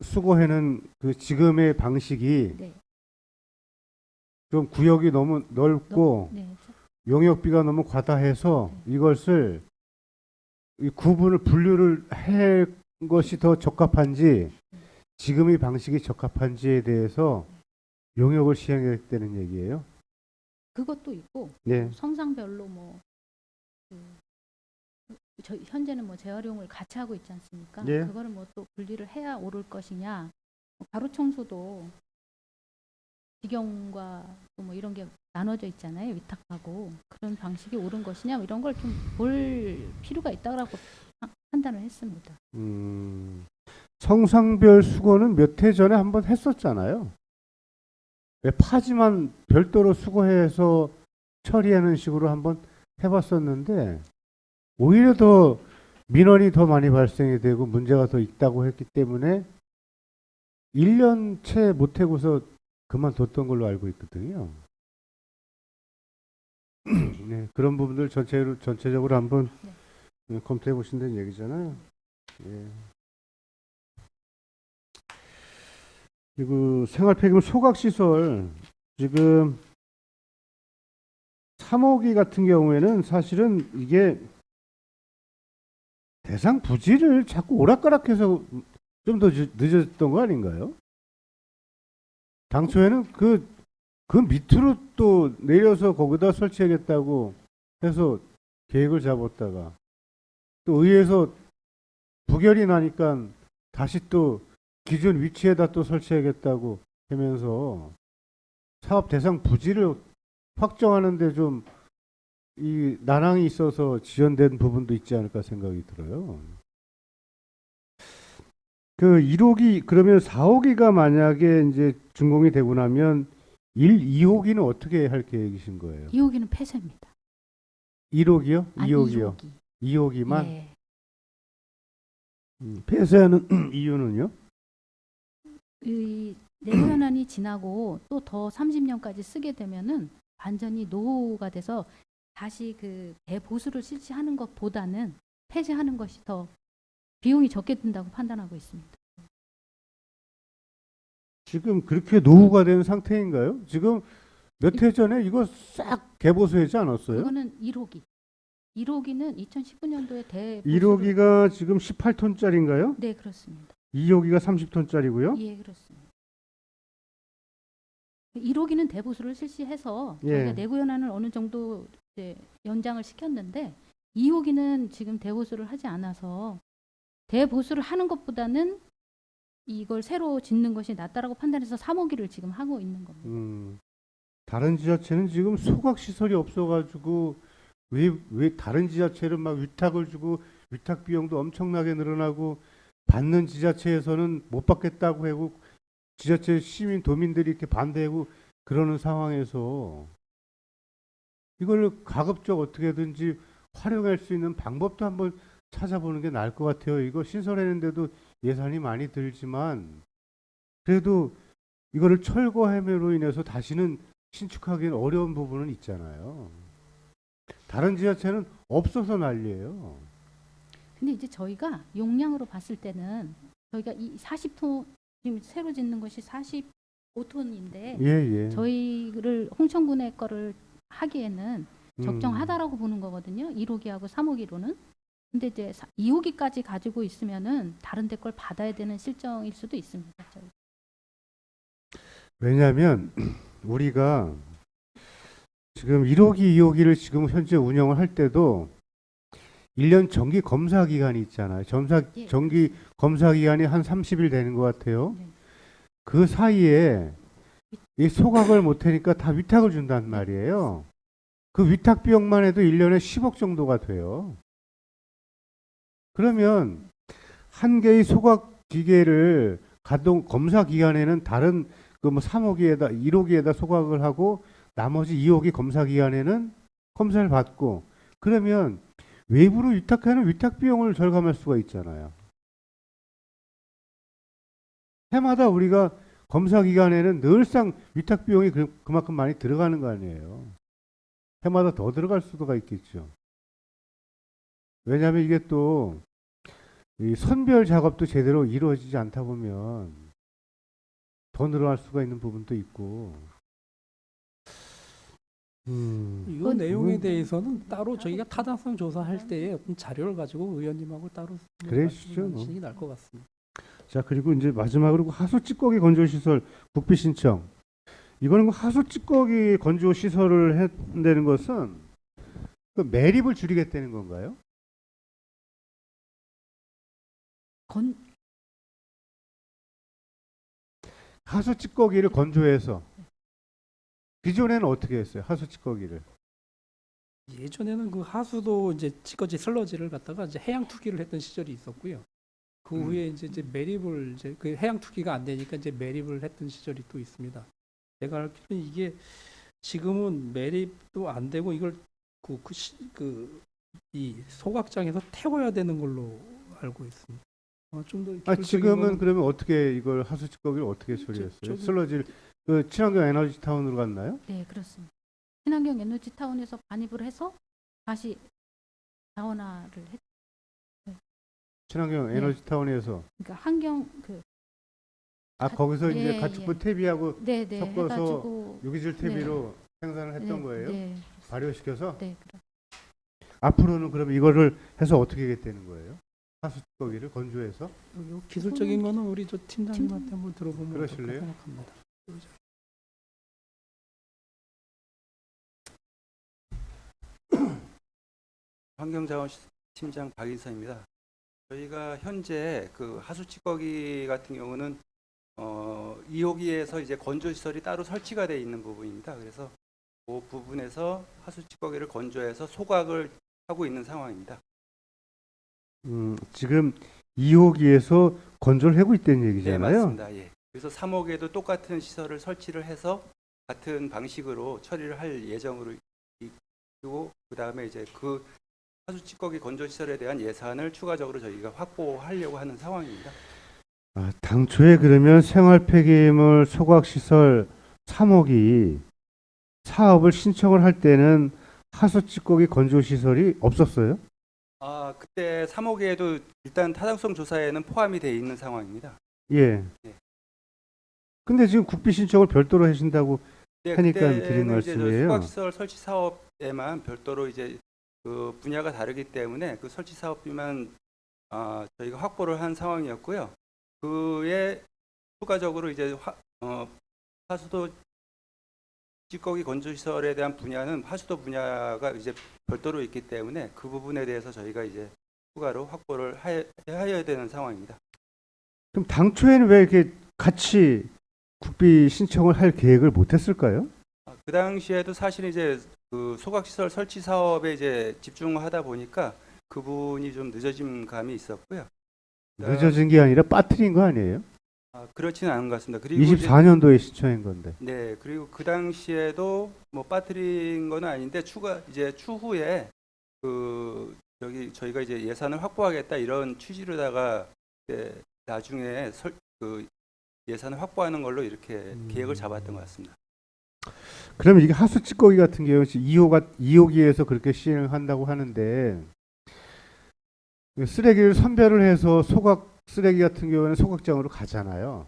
Speaker 10: 수거하는 그 지금의 방식이
Speaker 4: 네.
Speaker 10: 좀 구역이 너무 넓고
Speaker 4: 네.
Speaker 10: 용역비가 너무 과다해서 이것을 이 구분을 분류를 할 것이 더 적합한지 지금의 방식이 적합한지에 대해서 용역을 시행했다는 얘기예요.
Speaker 4: 그것도 있고
Speaker 10: 네.
Speaker 4: 성상별로 저희 현재는 뭐 재활용을 같이 하고 있지 않습니까?
Speaker 10: 예.
Speaker 4: 그거를 뭐 또 분리를 해야 옳을 것이냐. 가로 청소도 직영과 또 뭐 이런 게 나눠져 있잖아요. 위탁하고 그런 방식이 옳은 것이냐 뭐 이런 걸 좀 볼 필요가 있다고 판단을 했습니다.
Speaker 10: 성상별 수거는 몇 해 전에 한번 했었잖아요. 왜 파지만 별도로 수거해서 처리하는 식으로 한번 해봤었는데 오히려 더 민원이 더 많이 발생이 되고 문제가 더 있다고 했기 때문에 1년 채 못하고서 그만뒀던 걸로 알고 있거든요. 네, 그런 부분들 전체적으로 한번 검토해 보신다는 얘기잖아요. 예. 그리고 생활 폐기물 소각 시설 지금 3호기 같은 경우에는 사실은 이게 대상 부지를 자꾸 오락가락해서 좀 더 늦어졌던 거 아닌가요? 당초에는 그 밑으로 또 내려서 거기다 설치하겠다고 해서 계획을 잡았다가 또 의회에서 부결이 나니까 다시 또 기존 위치에다 또 설치하겠다고 하면서 사업 대상 부지를 확정하는데 좀 이 난항이 있어서 지연된 부분도 있지 않을까 생각이 들어요. 그 1호기 그러면 4호기가 만약에 이제 준공이 되고 나면 2호기는 어떻게 할 계획이신 거예요?
Speaker 4: 2호기는 폐쇄입니다.
Speaker 10: 1호기요?
Speaker 4: 아니,
Speaker 10: 2호기요? 2호기만?
Speaker 4: 예.
Speaker 10: 폐쇄하는 이유는요?
Speaker 4: 이 내부현안이 지나고 또 더 30년까지 쓰게 되면은 완전히 노후가 돼서 다시 그 대보수를 실시하는 것보다는 폐쇄하는 것이 더 비용이 적게 든다고 판단하고 있습니다.
Speaker 10: 지금 그렇게 노후가 된 상태인가요? 지금 몇 해 전에 이거 싹 개보수하지 않았어요?
Speaker 4: 그거는 1호기. 1호기는 2019년도에 대보수를
Speaker 10: 1호기가 지금 18톤짜리인가요?
Speaker 4: 네, 그렇습니다.
Speaker 10: 2호기가 30톤짜리고요?
Speaker 4: 예, 그렇습니다. 1호기는 대보수를 실시해서
Speaker 10: 예.
Speaker 4: 저희가 내부현안을 어느 정도 이제 연장을 시켰는데 2호기는 지금 대보수를 하지 않아서 대보수를 하는 것보다는 이걸 새로 짓는 것이 낫다라고 판단해서 3호기를 지금 하고 있는 겁니다.
Speaker 10: 다른 지자체는 지금 소각 시설이 없어가지고 왜 다른 지자체는 막 위탁을 주고 위탁 비용도 엄청나게 늘어나고 받는 지자체에서는 못 받겠다고 하고 지자체 시민 도민들이 이렇게 반대하고 그러는 상황에서 이걸 가급적 어떻게든지 활용할 수 있는 방법도 한번 찾아보는 게 나을 것 같아요. 이거 신설하는데도 예산이 많이 들지만 그래도 이거를 철거함으로 인해서 다시는 신축하기는 어려운 부분은 있잖아요. 다른 지자체는 없어서 난리예요.
Speaker 4: 근데 이제 저희가 용량으로 봤을 때는 저희가 이 40톤 지금 새로 짓는 것이 45톤인데
Speaker 10: 예, 예.
Speaker 4: 저희를 홍천군의 거를 하기에는
Speaker 10: 음.
Speaker 4: 적정하다라고 보는 거거든요. 1호기하고 3호기로는. 근데 이제 2호기까지 가지고 있으면은 다른 데 걸 받아야 되는 실정일 수도 있습니다. 저희.
Speaker 10: 왜냐하면 우리가 지금 1호기, 2호기를 지금 현재 운영을 할 때도 1년 정기 검사 기간이 있잖아요.
Speaker 4: 예.
Speaker 10: 정기 검사 기간이 한 30일 되는 것 같아요.
Speaker 4: 네.
Speaker 10: 그 사이에 이 소각을 못하니까 다 위탁을 준단 말이에요. 그 위탁 비용만 해도 1년에 10억 정도가 돼요. 그러면 한 개의 소각 기계를 가동 검사 기간에는 다른 그 뭐 3호기에다 1호기에다 소각을 하고 나머지 2호기 검사 기간에는 검사를 받고 그러면 외부로 위탁하는 위탁 비용을 절감할 수가 있잖아요. 해마다 우리가 검사 기간에는 늘상 위탁 비용이 그만큼 많이 들어가는 거 아니에요. 해마다 더 들어갈 수가 있겠죠. 왜냐하면 이게 또 이 선별 작업도 제대로 이루어지지 않다 보면 더 늘어날 수가 있는 부분도 있고.
Speaker 2: 이
Speaker 4: 그건
Speaker 2: 내용에
Speaker 10: 뭐-
Speaker 2: 대해서는 따로 저희가 타당성 조사할 때에 어떤 자료를 가지고 의원님하고 따로
Speaker 10: 그러시죠, 뭐.
Speaker 2: 말씀하시는 게 나을 것 같습니다.
Speaker 10: 자, 그리고 이제 마지막으로 하수 찌꺼기 건조 시설 국비 신청. 이거는 그 하수 찌꺼기 건조 시설을 한다는 것은 그 매립을 줄이겠다는 건가요? 하수 찌꺼기를 건조해서 기존에는 어떻게 했어요? 하수 찌꺼기를
Speaker 2: 예전에는 그 하수도 이제 찌꺼기 슬러지를 갖다가 이제 해양 투기를 했던 시절이 있었고요. 그 후에 이제 매립을 이제 그 해양 투기가 안 되니까 이제 매립을 했던 시절이 또 있습니다. 제가 알기로는 이게 지금은 매립도 안 되고 이걸 이 소각장에서 태워야 되는 걸로 알고 있습니다. 좀더
Speaker 10: 지금은 그러면 어떻게 이걸 하수 찌꺼기를 어떻게 처리했어요? 슬러지를 그 친환경 에너지 타운으로 갔나요?
Speaker 4: 네, 그렇습니다. 친환경 에너지 타운에서 반입을 해서 다시 자원화를 했.
Speaker 10: 친환경
Speaker 4: 네.
Speaker 10: 에너지 타운에서
Speaker 4: 그러니까 환경
Speaker 10: 거기서 이제
Speaker 4: 예,
Speaker 10: 가축부
Speaker 4: 예.
Speaker 10: 퇴비하고
Speaker 4: 네네
Speaker 10: 섞어서
Speaker 4: 해가지고
Speaker 10: 유기질 퇴비로 생산을 했던
Speaker 4: 네,
Speaker 10: 거예요?
Speaker 4: 네,
Speaker 10: 발효시켜서?
Speaker 4: 네.
Speaker 10: 앞으로는 그럼 이거를 해서 어떻게 하겠다는 거예요? 하수 찌꺼기를 건조해서?
Speaker 2: 요 기술적인 거는 우리 저 팀장님한테 한번 들어보면 어떨까
Speaker 10: 그러실래요?
Speaker 2: 생각합니다.
Speaker 6: 환경자원팀장 박인선입니다. 저희가 현재 그 하수 찌꺼기 같은 경우는 2호기에서 이제 건조 시설이 따로 설치가 되어 있는 부분입니다. 그래서 그 부분에서 하수 찌꺼기를 건조해서 소각을 하고 있는 상황입니다.
Speaker 10: 지금 2호기에서 건조를 하고 있다는
Speaker 6: 네,
Speaker 10: 얘기잖아요.
Speaker 6: 맞습니다. 예. 그래서 3호기에도 똑같은 시설을 설치를 해서 같은 방식으로 처리를 할 예정으로 있고 그다음에 이제 그 하수 찌꺼기 건조 시설에 대한 예산을 추가적으로 저희가 확보하려고 하는 상황입니다.
Speaker 10: 당초에 그러면 생활 폐기물 소각 시설 3호기 사업을 신청을 할 때는 하수 찌꺼기 건조 시설이 없었어요?
Speaker 6: 그때 3호기에도 일단 타당성 조사에는 포함이 되어 있는 상황입니다.
Speaker 10: 예.
Speaker 6: 네.
Speaker 10: 근데 지금 국비 신청을 별도로 하신다고
Speaker 6: 네,
Speaker 10: 하니까
Speaker 6: 그때는
Speaker 10: 드린
Speaker 6: 이제
Speaker 10: 말씀이에요.
Speaker 6: 소각시설 설치 사업에만 별도로 이제 그 분야가 다르기 때문에 그 설치 사업비만 저희가 확보를 한 상황이었고요. 그에 추가적으로 이제 하수도 찌꺼기 건조 시설에 대한 분야는 하수도 분야가 이제 별도로 있기 때문에 그 부분에 대해서 저희가 이제 추가로 확보를 해야 되는 상황입니다.
Speaker 10: 그럼 당초에는 왜 이렇게 같이 국비 신청을 할 계획을 못 했을까요?
Speaker 6: 그 당시에도 사실 이제 그 소각시설 설치 사업에 이제 집중하다 보니까 그 부분이 좀 늦어진 감이 있었고요.
Speaker 10: 늦어진 게 아니라 빠뜨린 거 아니에요?
Speaker 6: 그렇지는 않은 것 같습니다. 그리고
Speaker 10: 24년도에 신청한 건데.
Speaker 6: 네, 그리고 그 당시에도 뭐 빠뜨린 건 아닌데 추후에 저희가 이제 예산을 확보하겠다 이런 취지로다가 나중에 예산을 확보하는 걸로 이렇게 계획을 잡았던 것 같습니다.
Speaker 10: 그러면 이게 하수 찌꺼기 같은 경우는 2호기에서 그렇게 시행한다고 하는데 쓰레기를 선별을 해서 소각 쓰레기 같은 경우는 소각장으로 가잖아요.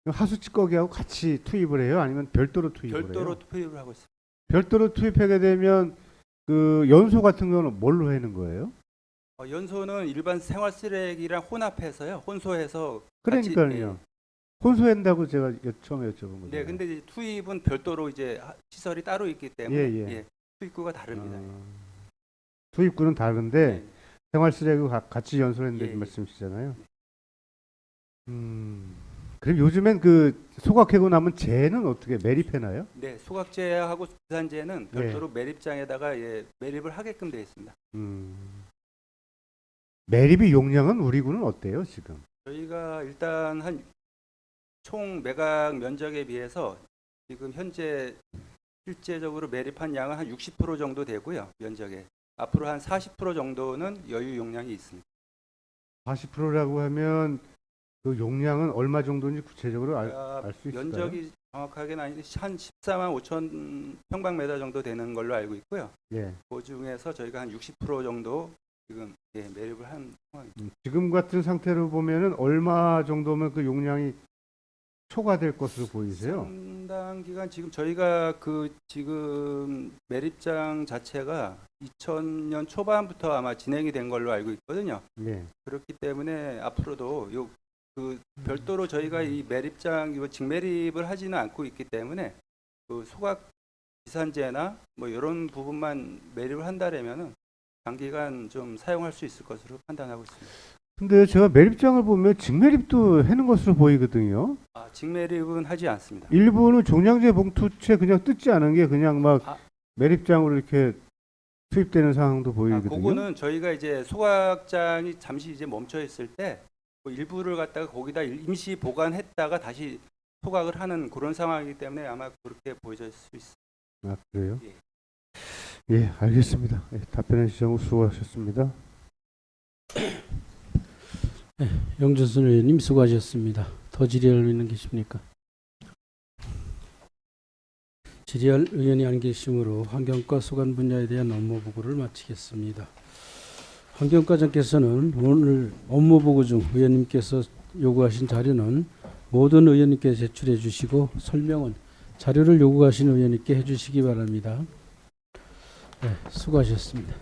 Speaker 10: 그럼 하수 찌꺼기하고 같이 투입을 해요? 아니면 별도로 투입을 해요?
Speaker 6: 별도로 투입을 하고 있습니다.
Speaker 10: 별도로 투입하게 되면 그 연소 같은 경우는 뭘로 하는 거예요?
Speaker 6: 연소는 일반 생활 쓰레기랑 혼합해서요. 혼소해서
Speaker 10: 그러니까요.
Speaker 6: 같이,
Speaker 10: 혼소한다고 제가 처음에 여쭤본 거죠.
Speaker 6: 네, 근데 이제 투입은 별도로 이제 시설이 따로 있기 때문에
Speaker 10: 예.
Speaker 6: 투입구가 다릅니다.
Speaker 10: 투입구는 다른데
Speaker 6: 네.
Speaker 10: 생활 쓰레기와 같이 연소한다는
Speaker 6: 예.
Speaker 10: 말씀이시잖아요. 그럼 요즘엔 그 소각하고 남은 재는 어떻게 매립해나요?
Speaker 6: 네, 소각제하고 비산제는 별도로 매립장에다가 매립을 하게끔 되어 있습니다.
Speaker 10: 매립의 용량은 우리 군은 어때요 지금?
Speaker 6: 저희가 일단 한 총 매각 면적에 비해서 지금 현재 실제적으로 매립한 양은 한 60% 정도 되고요. 면적에. 앞으로 한 40% 정도는 여유 용량이 있습니다.
Speaker 10: 40%라고 하면 그 용량은 얼마 정도인지 구체적으로 알 수 있을까요?
Speaker 6: 면적이 정확하게는 아닌데 한 14만 5천 평방미터 정도 되는 걸로 알고 있고요.
Speaker 10: 예.
Speaker 6: 그 중에서 저희가 한 60% 정도 지금 매립을 한 상황입니다.
Speaker 10: 지금 같은 상태로 보면은 얼마 정도면 그 용량이 초과될 것으로 보이세요?
Speaker 6: 상당 기간 지금 저희가 그 지금 매립장 자체가 2000년 초반부터 아마 진행이 된 걸로 알고 있거든요.
Speaker 10: 예.
Speaker 6: 그렇기 때문에 앞으로도 그 별도로 저희가 이 매립장 이거 직매립을 하지는 않고 있기 때문에 그 소각 비산제나 뭐 이런 부분만 매립을 한다라면은 장기간 좀 사용할 수 있을 것으로 판단하고 있습니다.
Speaker 10: 근데 제가 매립장을 보면 직매립도 하는 것으로 보이거든요.
Speaker 6: 직매립은 하지 않습니다.
Speaker 10: 일부는 종량제 봉투채 그냥 뜯지 않은 게 그냥 막 매립장으로 이렇게 투입되는 상황도 보이거든요.
Speaker 6: 그거는 저희가 이제 소각장이 잠시 이제 멈춰 있을 때 뭐 일부를 갖다가 거기다 임시 보관했다가 다시 소각을 하는 그런 상황이기 때문에 아마 그렇게 보여질 수 있습니다.
Speaker 10: 아, 그래요?
Speaker 6: 예.
Speaker 10: 예, 알겠습니다. 예, 답변해 주셔서 수고하셨습니다.
Speaker 1: 영준순 의원님 수고하셨습니다. 더 질의할 의원 계십니까? 질의할 의원이 안 계시므로 환경과 소관 분야에 대한 업무 보고를 마치겠습니다. 환경과장께서는 오늘 업무 보고 중 의원님께서 요구하신 자료는 모든 의원님께 제출해 주시고 설명은 자료를 요구하신 의원님께 해주시기 바랍니다. 네, 수고하셨습니다.